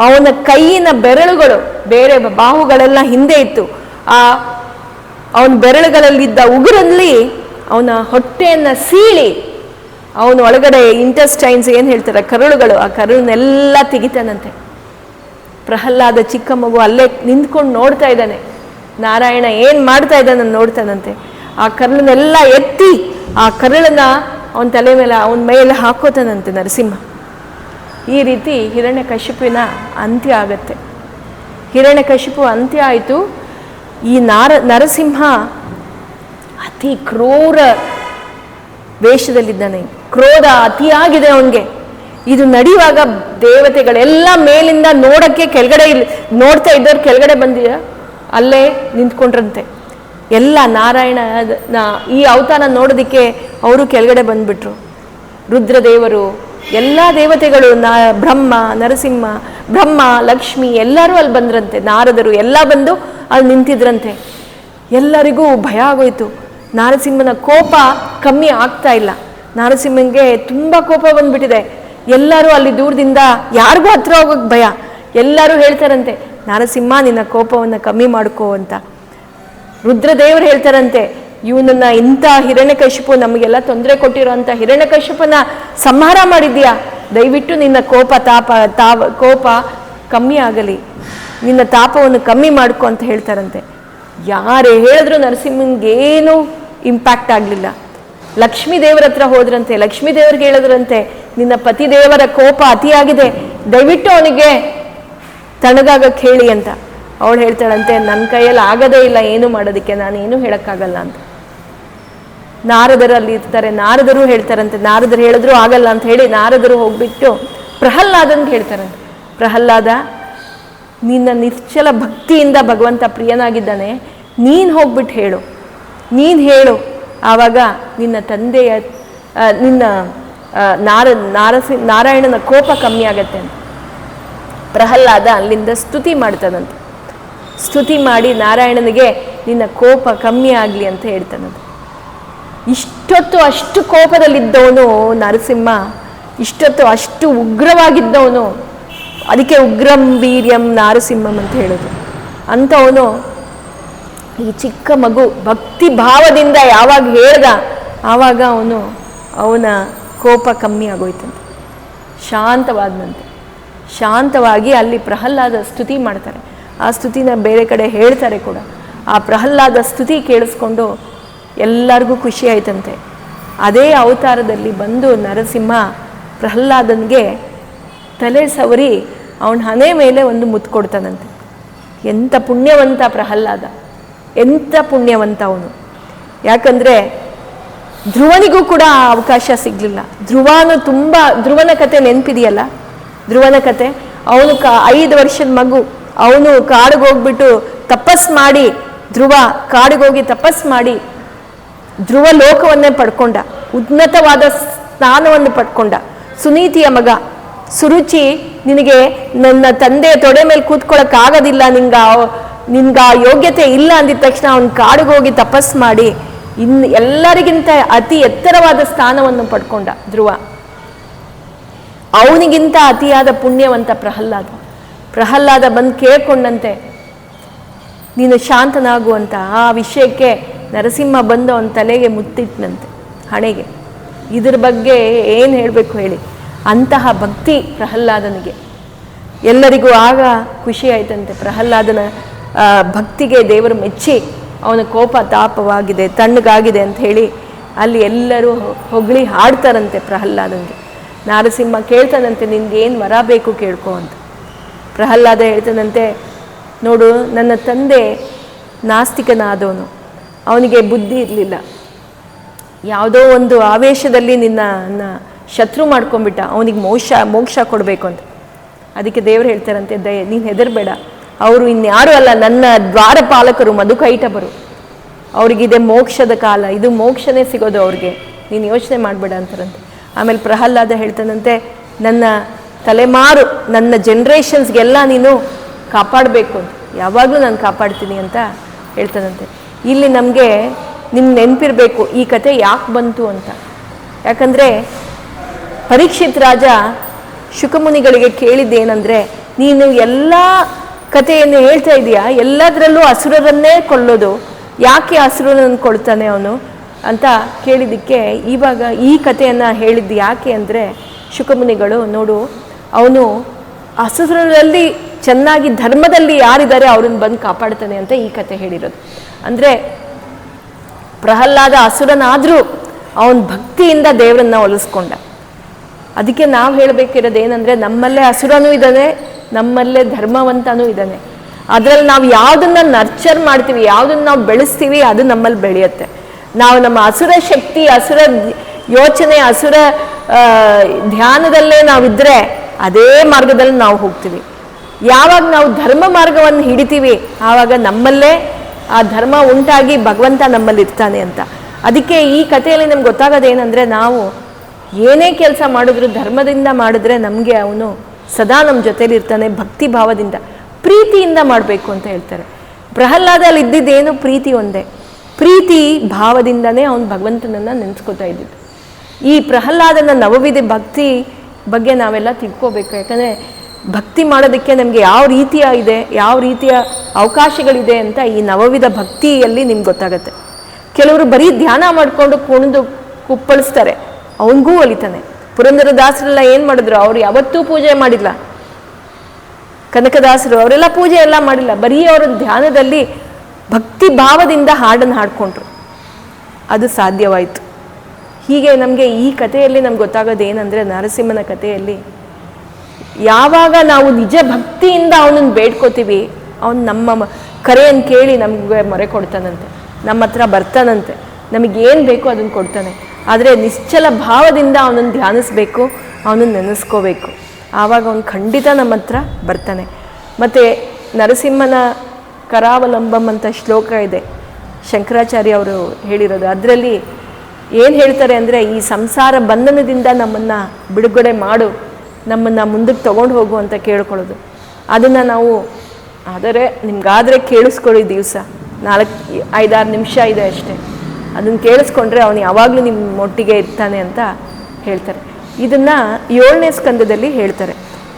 [SPEAKER 1] ಅವನ ಕೈಯಿನ ಬೆರಳುಗಳು, ಬೇರೆ ಬಾಹುಗಳೆಲ್ಲ ಹಿಂದೆ ಇತ್ತು, ಅವನ ಬೆರಳುಗಳಲ್ಲಿದ್ದ ಉಗುರಲ್ಲಿ ಅವನ ಹೊಟ್ಟೆಯನ್ನು ಸೀಳಿ ಅವನು ಒಳಗಡೆ ಇಂಟೆಸ್ಟೈನ್ಸ್ ಏನು ಹೇಳ್ತಾರೆ, ಕರುಳುಗಳು, ಆ ಕರುಳನ್ನೆಲ್ಲ ತೆಗಿತಾನಂತೆ. ಪ್ರಹ್ಲಾದ ಚಿಕ್ಕ ಮಗು ಅಲ್ಲೇ ನಿಂತ್ಕೊಂಡು ನೋಡ್ತಾ ಇದ್ದಾನೆ, ನಾರಾಯಣ ಏನು ಮಾಡ್ತಾ ಇದ್ದಾನೆ ನೋಡ್ತಾನಂತೆ. ಆ ಕರುಳನ್ನೆಲ್ಲ ಎತ್ತಿ ಆ ಕರುಳನ್ನ ಅವನ ತಲೆ ಮೇಲೆ, ಅವನ ಮೇಲೆ ಹಾಕೋತಾನಂತೆ ನರಸಿಂಹ. ಈ ರೀತಿ ಹಿರಣ್ಯಕಶಿಪುವಿನ ಅಂತ್ಯ ಆಗತ್ತೆ. ಹಿರಣ್ಯಕಶಿಪು ಅಂತ್ಯ ಆಯಿತು. ಈ ನರಸಿಂಹ ಅತಿ ಕ್ರೂರ ವೇಷದಲ್ಲಿದ್ದಾನೆ, ಕ್ರೋಧ ಅತಿಯಾಗಿದೆ ಅವನಿಗೆ. ಇದು ನಡೆಯುವಾಗ ದೇವತೆಗಳೆಲ್ಲ ಮೇಲಿಂದ ನೋಡಕ್ಕೆ ಕೆಳಗಡೆ ನೋಡ್ತಾ ಇದ್ದವ್ರು ಕೆಳಗಡೆ ಬಂದಿದ ಅಲ್ಲೇ ನಿಂತ್ಕೊಂಡ್ರಂತೆ. ಎಲ್ಲ ನಾರಾಯಣ ಈ ಅವತಾರ ನೋಡೋದಕ್ಕೆ ಅವರು ಕೆಳಗಡೆ ಬಂದ್ಬಿಟ್ರು. ರುದ್ರದೇವರು, ಎಲ್ಲ ದೇವತೆಗಳು, ಬ್ರಹ್ಮ, ನರಸಿಂಹ, ಬ್ರಹ್ಮ, ಲಕ್ಷ್ಮಿ ಎಲ್ಲರೂ ಅಲ್ಲಿ ಬಂದ್ರಂತೆ. ನಾರದರು ಎಲ್ಲ ಬಂದು ಅಲ್ಲಿ ನಿಂತಿದ್ರಂತೆ. ಎಲ್ಲರಿಗೂ ಭಯ ಆಗೋಯ್ತು. ನರಸಿಂಹನ ಕೋಪ ಕಮ್ಮಿ ಆಗ್ತಾ ಇಲ್ಲ. ನರಸಿಂಹನಿಗೆ ತುಂಬ ಕೋಪ ಬಂದ್ಬಿಟ್ಟಿದೆ. ಎಲ್ಲರೂ ಅಲ್ಲಿ ದೂರದಿಂದ, ಯಾರಿಗೂ ಹತ್ರ ಹೋಗೋಕ್ಕೆ ಭಯ. ಎಲ್ಲರೂ ಹೇಳ್ತಾರಂತೆ, ನರಸಿಂಹ ನಿನ್ನ ಕೋಪವನ್ನು ಕಮ್ಮಿ ಮಾಡ್ಕೋ ಅಂತ. ರುದ್ರದೇವರು ಹೇಳ್ತಾರಂತೆ, ಇವನನ್ನ ಇಂಥ ಹಿರಣ್ಯಕಶಿಪು ನಮಗೆಲ್ಲ ತೊಂದರೆ ಕೊಟ್ಟಿರೋಂಥ ಹಿರಣ್ಯಕಶಿಪನ ಸಂಹಾರ ಮಾಡಿದ್ಯಾ, ದಯವಿಟ್ಟು ನಿನ್ನ ಕೋಪ ಕಮ್ಮಿ ಆಗಲಿ, ನಿನ್ನ ತಾಪವನ್ನು ಕಮ್ಮಿ ಮಾಡ್ಕೊ ಅಂತ ಹೇಳ್ತಾರಂತೆ. ಯಾರೇ ಹೇಳಿದ್ರು ನರಸಿಂಹನಿಗೇನು ಇಂಪ್ಯಾಕ್ಟ್ ಆಗಲಿಲ್ಲ. ಲಕ್ಷ್ಮೀ ದೇವರ ಹತ್ರ ಹೋದ್ರಂತೆ. ಲಕ್ಷ್ಮೀ ದೇವರಿಗೆ ಹೇಳಿದ್ರಂತೆ, ನಿನ್ನ ಪತಿದೇವರ ಕೋಪ ಅತಿಯಾಗಿದೆ, ದಯವಿಟ್ಟು ಅವನಿಗೆ ತಣ್ಣಗಾಗಕ್ಕೆ ಹೇಳಿ ಅಂತ. ಅವಳು ಹೇಳ್ತಾಳಂತೆ, ನನ್ನ ಕೈಯಲ್ಲಿ ಆಗದೇ ಇಲ್ಲ ಏನು ಮಾಡೋದಕ್ಕೆ, ನಾನೇನು ಹೇಳೋಕ್ಕಾಗಲ್ಲ ಅಂತ. ನಾರದರಲ್ಲಿ ಇರ್ತಾರೆ, ನಾರದರು ಹೇಳ್ತಾರಂತೆ. ನಾರದರು ಹೇಳಿದ್ರು ಆಗಲ್ಲ ಅಂತ ಹೇಳಿ ನಾರದರು ಹೋಗ್ಬಿಟ್ಟು ಪ್ರಹ್ಲಾದನ್ಗೆ ಹೇಳ್ತಾರಂತೆ, ಪ್ರಹ್ಲಾದ ನಿನ್ನ ನಿಶ್ಚಲ ಭಕ್ತಿಯಿಂದ ಭಗವಂತ ಪ್ರಿಯನಾಗಿದ್ದಾನೆ, ನೀನು ಹೋಗ್ಬಿಟ್ಟು ಹೇಳು, ನೀನು ಹೇಳು, ಆವಾಗ ನಿನ್ನ ತಂದೆಯ ನಿನ್ನ ನಾರಾಯಣನ ಕೋಪ ಕಮ್ಮಿ ಆಗತ್ತೆ ಅಂತ. ಪ್ರಹ್ಲಾದ ಅಲ್ಲಿಂದ ಸ್ತುತಿ ಮಾಡ್ತಾನಂತೆ. ಸ್ತುತಿ ಮಾಡಿ ನಾರಾಯಣನಿಗೆ ನಿನ್ನ ಕೋಪ ಕಮ್ಮಿ ಆಗಲಿ ಅಂತ ಹೇಳ್ತಾನಂತೆ. ಇಷ್ಟೊತ್ತು ಅಷ್ಟು ಕೋಪದಲ್ಲಿದ್ದವನು ನರಸಿಂಹ, ಇಷ್ಟೊತ್ತು ಅಷ್ಟು ಉಗ್ರವಾಗಿದ್ದವನು, ಅದಕ್ಕೆ ಉಗ್ರಂ ವೀರ್ಯಂ ನಾರಸಿಂಹಂ ಅಂತ ಹೇಳೋದು. ಅಂಥವನು ಈ ಚಿಕ್ಕ ಮಗು ಭಕ್ತಿ ಭಾವದಿಂದ ಯಾವಾಗ ಹೇಳ್ದ ಆವಾಗ ಅವನ ಕೋಪ ಕಮ್ಮಿ ಆಗೋಯ್ತಂತೆ, ಶಾಂತವಾದಂತೆ. ಶಾಂತವಾಗಿ ಅಲ್ಲಿ ಪ್ರಹ್ಲಾದ ಸ್ತುತಿ ಮಾಡ್ತಾರೆ. ಆ ಸ್ತುತಿನ ಬೇರೆ ಕಡೆ ಹೇಳ್ತಾರೆ ಕೂಡ. ಆ ಪ್ರಹ್ಲಾದ ಸ್ತುತಿ ಕೇಳಿಸ್ಕೊಂಡು ಎಲ್ಲರಿಗೂ ಖುಷಿ ಆಯ್ತಂತೆ. ಅದೇ ಅವತಾರದಲ್ಲಿ ಬಂದು ನರಸಿಂಹ ಪ್ರಹ್ಲಾದನಿಗೆ ತಲೆ ಸವರಿ ಅವನ ಹಣೆ ಮೇಲೆ ಒಂದು ಮುತ್ತು ಕೊಡ್ತಾನಂತೆ. ಎಂಥ ಪುಣ್ಯವಂತ ಪ್ರಹ್ಲಾದ, ಎಂಥ ಪುಣ್ಯವಂತ ಅವನು. ಯಾಕಂದರೆ ಧ್ರುವನಿಗೂ ಕೂಡ ಆ ಅವಕಾಶ ಸಿಗಲಿಲ್ಲ. ಧ್ರುವನ ಕತೆ ನೆನಪಿದೆಯಲ್ಲ, ಧ್ರುವನ ಕತೆ. ಅವನು 5 ವರ್ಷದ ಮಗು, ಅವನು ಕಾಡಿಗೆ ಹೋಗ್ಬಿಟ್ಟು ತಪಸ್ ಮಾಡಿ, ಧ್ರುವ ಕಾಡಿಗೋಗಿ ತಪಸ್ ಮಾಡಿ ಧ್ರುವ ಲೋಕವನ್ನೇ ಪಡ್ಕೊಂಡ, ಉನ್ನತವಾದ ಸ್ಥಾನವನ್ನು ಪಡ್ಕೊಂಡ. ಸುನೀತಿಯ ಮಗ ಸುರುಚಿ, ನಿನಗೆ ನನ್ನ ತಂದೆ ತೊಡೆ ಮೇಲೆ ಕೂತ್ಕೊಳ್ಳೋಕ್ಕಾಗೋದಿಲ್ಲ, ನಿನ್ಗೆ ಆ ಯೋಗ್ಯತೆ ಇಲ್ಲ ಅಂದಿದ ತಕ್ಷಣ ಅವನು ಕಾಡಿಗೆ ಹೋಗಿ ತಪಸ್ ಮಾಡಿ ಎಲ್ಲರಿಗಿಂತ ಅತಿ ಎತ್ತರವಾದ ಸ್ಥಾನವನ್ನು ಪಡ್ಕೊಂಡ ಧ್ರುವ. ಅವನಿಗಿಂತ ಅತಿಯಾದ ಪುಣ್ಯವಂತ ಪ್ರಹ್ಲಾದ ಬಂದು ಕೇಳ್ಕೊಂಡಂತೆ, ನೀನು ಶಾಂತನಾಗುವಂತ ಆ ವಿಷಯಕ್ಕೆ ನರಸಿಂಹ ಬಂದು ಅವನ ತಲೆಗೆ ಮುತ್ತಿಟ್ನಂತೆ, ಹಣೆಗೆ. ಇದ್ರ ಬಗ್ಗೆ ಏನು ಹೇಳಬೇಕು ಹೇಳಿ. ಅಂತಹ ಭಕ್ತಿ ಪ್ರಹ್ಲಾದನಿಗೆ. ಎಲ್ಲರಿಗೂ ಆಗ ಖುಷಿ ಆಯ್ತಂತೆ. ಪ್ರಹ್ಲಾದನ ಭಕ್ತಿಗೆ ದೇವರು ಮೆಚ್ಚಿ ಅವನ ಕೋಪ ತಾಪವಾಗಿದೆ, ತಣ್ಣಗಾಗಿದೆ ಅಂತ ಹೇಳಿ ಅಲ್ಲಿ ಎಲ್ಲರೂ ಹೊಗಳಿ ಹಾಡ್ತಾರಂತೆ ಪ್ರಹ್ಲಾದನಿಗೆ. ನರಸಿಂಹ ಕೇಳ್ತಾನಂತೆ, ನಿನ್ಗೇನು ವರ ಬೇಕು ಕೇಳ್ಕೊ ಅಂತ. ಪ್ರಹ್ಲಾದ ಹೇಳ್ತಾನಂತೆ, ನೋಡು, ನನ್ನ ತಂದೆ ನಾಸ್ತಿಕನಾದವನು, ಅವನಿಗೆ ಬುದ್ಧಿ ಇರಲಿಲ್ಲ. ಯಾವುದೋ ಒಂದು ಆವೇಶದಲ್ಲಿ ನಿನ್ನ ಶತ್ರು ಮಾಡ್ಕೊಂಡ್ಬಿಟ್ಟ, ಅವನಿಗೆ ಮೋಕ್ಷ ಕೊಡಬೇಕು ಅಂತ. ಅದಕ್ಕೆ ದೇವರು ಹೇಳ್ತಾರಂತೆ, ನೀನು ಹೆದರಬೇಡ, ಅವರು ಇನ್ಯಾರೂ ಅಲ್ಲ, ನನ್ನ ದ್ವಾರಪಾಲಕರು ಮಧುಕೈಟಭರು, ಅವ್ರಿಗಿದೆ ಮೋಕ್ಷದ ಕಾಲ, ಇದು ಮೋಕ್ಷನೇ ಸಿಗೋದು ಅವ್ರಿಗೆ, ನೀನು ಯೋಚನೆ ಮಾಡಬೇಡ ಅಂತಾರಂತೆ. ಆಮೇಲೆ ಪ್ರಹ್ಲಾದ ಹೇಳ್ತಾನಂತೆ, ನನ್ನ ತಲೆಮಾರು, ನನ್ನ ಜನ್ರೇಷನ್ಸ್ಗೆಲ್ಲ ನೀನು ಕಾಪಾಡಬೇಕು ಅಂತ, ಯಾವಾಗಲೂ ನಾನು ಕಾಪಾಡ್ತೀನಿ ಅಂತ ಹೇಳ್ತಾನಂತೆ. ಇಲ್ಲಿ ನಮಗೆ ನೆನಪಿರಬೇಕು ಈ ಕತೆ ಯಾಕೆ ಬಂತು ಅಂತ. ಯಾಕಂದರೆ ಪರೀಕ್ಷಿತ್ ರಾಜ ಶುಕಮುನಿಗಳಿಗೆ ಕೇಳಿದ್ದೇನೆಂದರೆ, ನೀನು ಎಲ್ಲ ಕಥೆಯನ್ನು ಹೇಳ್ತಾ ಇದೆಯಾ, ಎಲ್ಲದರಲ್ಲೂ ಅಸುರರನ್ನೇ ಕೊಲ್ಲೋದು, ಯಾಕೆ ಅಸುರನನ್ನು ಕೊಳ್ತಾನೆ ಅವನು ಅಂತ ಕೇಳಿದ್ದಕ್ಕೆ ಇವಾಗ ಈ ಕಥೆಯನ್ನು ಹೇಳಿದ್ದು ಯಾಕೆ ಅಂದರೆ, ಶುಕಮುನಿಗಳು ನೋಡು, ಅವನು ಅಸುರರಲ್ಲಿ ಚೆನ್ನಾಗಿ ಧರ್ಮದಲ್ಲಿ ಯಾರಿದ್ದಾರೆ ಅವ್ರನ್ನ ಬಂದು ಕಾಪಾಡ್ತಾನೆ ಅಂತ ಈ ಕಥೆ ಹೇಳಿರೋದು. ಅಂದರೆ ಪ್ರಹ್ಲಾದ ಅಸುರನಾದರೂ ಅವನ ಭಕ್ತಿಯಿಂದ ದೇವರನ್ನ ಒಲಿಸ್ಕೊಂಡ. ಅದಕ್ಕೆ ನಾವು ಹೇಳಬೇಕಿರೋದು ಏನಂದರೆ, ನಮ್ಮಲ್ಲೇ ಅಸುರನೂ ಇದ್ದಾನೆ, ನಮ್ಮಲ್ಲೇ ಧರ್ಮವಂತನೂ ಇದ್ದಾನೆ. ಅದರಲ್ಲಿ ನಾವು ಯಾವುದನ್ನು ನರ್ಚರ್ ಮಾಡ್ತೀವಿ, ಯಾವುದನ್ನು ನಾವು ಬೆಳೆಸ್ತೀವಿ, ಅದು ನಮ್ಮಲ್ಲಿ ಬೆಳೆಯುತ್ತೆ. ನಾವು ನಮ್ಮ ಅಸುರ ಶಕ್ತಿ, ಅಸುರ ಯೋಚನೆ, ಅಸುರ ಧ್ಯಾನದಲ್ಲೇ ನಾವಿದ್ದರೆ ಅದೇ ಮಾರ್ಗದಲ್ಲಿ ನಾವು ಹೋಗ್ತೀವಿ. ಯಾವಾಗ ನಾವು ಧರ್ಮ ಮಾರ್ಗವನ್ನು ಹಿಡಿತೀವಿ, ಆವಾಗ ನಮ್ಮಲ್ಲೇ ಆ ಧರ್ಮ ಉಂಟಾಗಿ ಭಗವಂತ ನಮ್ಮಲ್ಲಿ ಇರ್ತಾನೆ ಅಂತ. ಅದಕ್ಕೆ ಈ ಕಥೆಯಲ್ಲಿ ನಮ್ಗೆ ಗೊತ್ತಾಗೋದೇನೆಂದರೆ, ನಾವು ಏನೇ ಕೆಲಸ ಮಾಡಿದ್ರು ಧರ್ಮದಿಂದ ಮಾಡಿದ್ರೆ ನಮಗೆ ಅವನು ಸದಾ ನಮ್ಮ ಜೊತೇಲಿ ಇರ್ತಾನೆ. ಭಕ್ತಿ ಭಾವದಿಂದ, ಪ್ರೀತಿಯಿಂದ ಮಾಡಬೇಕು ಅಂತ ಹೇಳ್ತಾರೆ. ಪ್ರಹ್ಲಾದಲ್ಲಿ ಇದ್ದಿದ್ದೇನು ಪ್ರೀತಿ ಒಂದೇ. ಪ್ರೀತಿ ಭಾವದಿಂದನೇ ಅವನು ಭಗವಂತನನ್ನು ನೆನೆಸ್ಕೊತಾ ಇದ್ದಿದ್ದು. ಈ ಪ್ರಹ್ಲಾದನ ನವವಿಧ ಭಕ್ತಿ ಬಗ್ಗೆ ನಾವೆಲ್ಲ ತಿಳ್ಕೋಬೇಕು. ಯಾಕಂದರೆ ಭಕ್ತಿ ಮಾಡೋದಕ್ಕೆ ನಮಗೆ ಯಾವ ರೀತಿಯ ಅವಕಾಶಗಳಿದೆ ಅಂತ ಈ ನವವಿಧ ಭಕ್ತಿಯಲ್ಲಿ ನಿಮ್ಗೆ ಗೊತ್ತಾಗುತ್ತೆ. ಕೆಲವರು ಬರೀ ಧ್ಯಾನ ಮಾಡಿಕೊಂಡು ಕುಣಿದು ಕುಪ್ಪಳಿಸ್ತಾರೆ, ಅವನಿಗೂ ಒಲಿತಾನೆ. ಪುರಂದರದಾಸರೆಲ್ಲ ಏನು ಮಾಡಿದ್ರು, ಅವ್ರು ಯಾವತ್ತೂ ಪೂಜೆ ಮಾಡಿಲ್ಲ. ಕನಕದಾಸರು ಅವರೆಲ್ಲ ಪೂಜೆ ಎಲ್ಲ ಮಾಡಿಲ್ಲ, ಬರೀ ಅವರ ಧ್ಯಾನದಲ್ಲಿ ಭಕ್ತಿ ಭಾವದಿಂದ ಹಾಡನ್ನು ಹಾಡ್ಕೊಂಡ್ರು, ಅದು ಸಾಧ್ಯವಾಯಿತು. ಹೀಗೆ ನಮಗೆ ಈ ಕಥೆಯಲ್ಲಿ ನಮ್ಗೆ ಗೊತ್ತಾಗೋದು ಏನಂದರೆ, ನರಸಿಂಹನ ಕಥೆಯಲ್ಲಿ ಯಾವಾಗ ನಾವು ನಿಜ ಭಕ್ತಿಯಿಂದ ಅವನನ್ನು ಬೇಡ್ಕೋತೀವಿ, ಅವನು ನಮ್ಮ ಕರೆಯನ್ನು ಕೇಳಿ ನಮಗೆ ಮೊರೆ ಕೊಡ್ತಾನಂತೆ, ನಮ್ಮ ಹತ್ರ ಬರ್ತಾನಂತೆ, ನಮಗೇನು ಬೇಕೋ ಅದನ್ನು ಕೊಡ್ತಾನೆ. ಆದರೆ ನಿಶ್ಚಲ ಭಾವದಿಂದ ಅವನನ್ನು ಧ್ಯಾನಿಸ್ಬೇಕು, ಅವನನ್ನು ನೆನೆಸ್ಕೋಬೇಕು, ಆವಾಗ ಅವನು ಖಂಡಿತ ನಮ್ಮ ಹತ್ರ ಬರ್ತಾನೆ. ಮತ್ತು ನರಸಿಂಹನ ಕರಾವಲಂಬಂ ಅಂತ ಶ್ಲೋಕ ಇದೆ, ಶಂಕರಾಚಾರ್ಯ ಅವರು ಹೇಳಿರೋದು. ಅದರಲ್ಲಿ ಏನು ಹೇಳ್ತಾರೆ ಅಂದರೆ, ಈ ಸಂಸಾರ ಬಂಧನದಿಂದ ನಮ್ಮನ್ನು ಬಿಡುಗಡೆ ಮಾಡು, ನಮ್ಮನ್ನು ಮುಂದಕ್ಕೆ ತೊಗೊಂಡು ಹೋಗು ಅಂತ ಕೇಳ್ಕೊಳ್ಳೋದು. ಅದನ್ನು ನಾವು ನಿಮ್ಗಾದರೆ ಕೇಳಿಸ್ಕೊಳ್ಳಿ, ದಿವಸ 4-5-6 ನಿಮಿಷ ಇದೆ ಅಷ್ಟೇ, ಅದನ್ನು ಕೇಳಿಸ್ಕೊಂಡ್ರೆ ಅವನು ಯಾವಾಗಲೂ ನಿಮ್ಮ ಒಟ್ಟಿಗೆ ಇರ್ತಾನೆ ಅಂತ ಹೇಳ್ತಾರೆ. ಇದನ್ನು 7ನೇ ಸ್ಕಂದದಲ್ಲಿ ಹೇಳ್ತಾರೆ.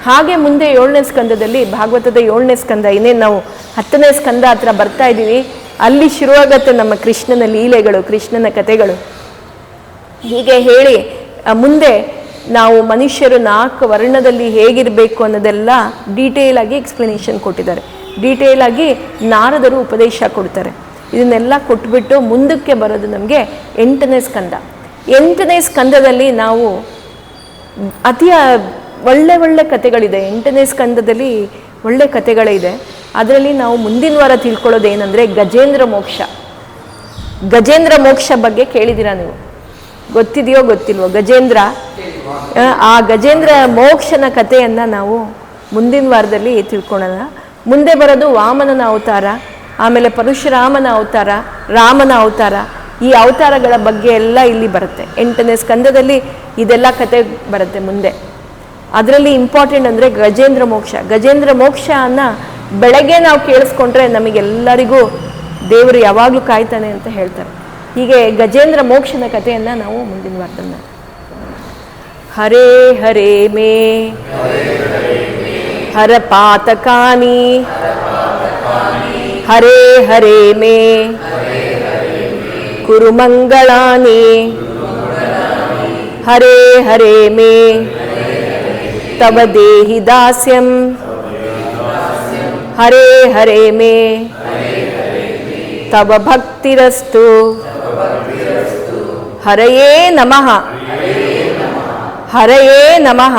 [SPEAKER 1] ಹಾಗೆ ಮುಂದೆ 7ನೇ ಸ್ಕಂದದಲ್ಲಿ, ಭಾಗವತದ 7ನೇ ಸ್ಕಂದ, ಇನ್ನೇನು ನಾವು 10ನೇ ಸ್ಕಂದ ಹತ್ರ ಬರ್ತಾ ಇದ್ದೀವಿ. ಅಲ್ಲಿ ಶುರುವಾಗತ್ತೆ ನಮ್ಮ ಕೃಷ್ಣನ ಲೀಲೆಗಳು, ಕೃಷ್ಣನ ಕಥೆಗಳು. ಹೀಗೆ ಹೇಳಿ ಮುಂದೆ ನಾವು ಮನುಷ್ಯರು 4 ವರ್ಣದಲ್ಲಿ ಹೇಗಿರಬೇಕು ಅನ್ನೋದೆಲ್ಲ ಡೀಟೇಲ್ ಆಗಿ ಎಕ್ಸ್ಪ್ಲನೇಷನ್ ಕೊಟ್ಟಿದ್ದಾರೆ. ಡೀಟೇಲ್ ಆಗಿ ನಾರದರು ಉಪದೇಶ ಕೊಡ್ತಾರೆ. ಇದನ್ನೆಲ್ಲ ಕೊಟ್ಬಿಟ್ಟು ಮುಂದಕ್ಕೆ ಬರೋದು ನಮಗೆ 8ನೇ ಸ್ಕಂದ. 8ನೇ ಸ್ಕಂದದಲ್ಲಿ ನಾವು ಅತಿ ಒಳ್ಳೆ ಕಥೆಗಳಿದೆ. 8ನೇ ಸ್ಕಂದದಲ್ಲಿ ಒಳ್ಳೆ ಕಥೆಗಳಿದೆ. ಅದರಲ್ಲಿ ನಾವು ಮುಂದಿನ ವಾರ ತಿಳ್ಕೊಳ್ಳೋದು ಏನಂದರೆ ಗಜೇಂದ್ರ ಮೋಕ್ಷ. ಗಜೇಂದ್ರ ಮೋಕ್ಷ ಬಗ್ಗೆ ಕೇಳಿದ್ದೀರಾ ನೀವು? ಗೊತ್ತಿದೆಯೋ ಗೊತ್ತಿಲ್ವೋ? ಗಜೇಂದ್ರ, ಆ ಗಜೇಂದ್ರ ಮೋಕ್ಷನ ಕಥೆಯನ್ನು ನಾವು ಮುಂದಿನ ವಾರದಲ್ಲಿ ತಿಳ್ಕೊಳ್ಳೋಣ. ಮುಂದೆ ಬರೋದು ವಾಮನನ ಅವತಾರ, ಆಮೇಲೆ ಪರಶುರಾಮನ ಅವತಾರ, ರಾಮನ ಅವತಾರ. ಈ ಅವತಾರಗಳ ಬಗ್ಗೆ ಎಲ್ಲ ಇಲ್ಲಿ ಬರುತ್ತೆ. 8ನೇ ಸ್ಕಂದದಲ್ಲಿ ಇದೆಲ್ಲ ಕತೆ ಬರುತ್ತೆ ಮುಂದೆ. ಅದರಲ್ಲಿ ಇಂಪಾರ್ಟೆಂಟ್ ಅಂದರೆ ಗಜೇಂದ್ರ ಮೋಕ್ಷ. ಗಜೇಂದ್ರ ಮೋಕ್ಷನ ಬೆಳಗ್ಗೆ ನಾವು ಕೇಳಿಸ್ಕೊಂಡ್ರೆ ನಮಗೆಲ್ಲರಿಗೂ ದೇವರು ಯಾವಾಗಲೂ ಕಾಯ್ತಾನೆ ಅಂತ ಹೇಳ್ತಾರೆ. ಹೀಗೆ ಗಜೇಂದ್ರ ಮೋಕ್ಷನ ಕಥೆಯನ್ನು ನಾವು ಮುಂದಿನ ವಾರದಲ್ಲಿ. ಹರೇ ಹರೇ ಮೇ ಹರ ಪಾತಕಾನಿ ಹರೇ ಹರೇ ಮೇ ಕುರು ಮಂಗಳಾನಿ ಹರೇ ಹರೇ ಮೇ ತವ ದೇಹಿ ದಾಸ್ಯಂ ಹರೇ ಹರೇ ಮೇ ತವ ಭಕ್ತಿರಸ್ತು ಹರಯೇ ನಮಃ ಹರಯೇ ನಮಃ.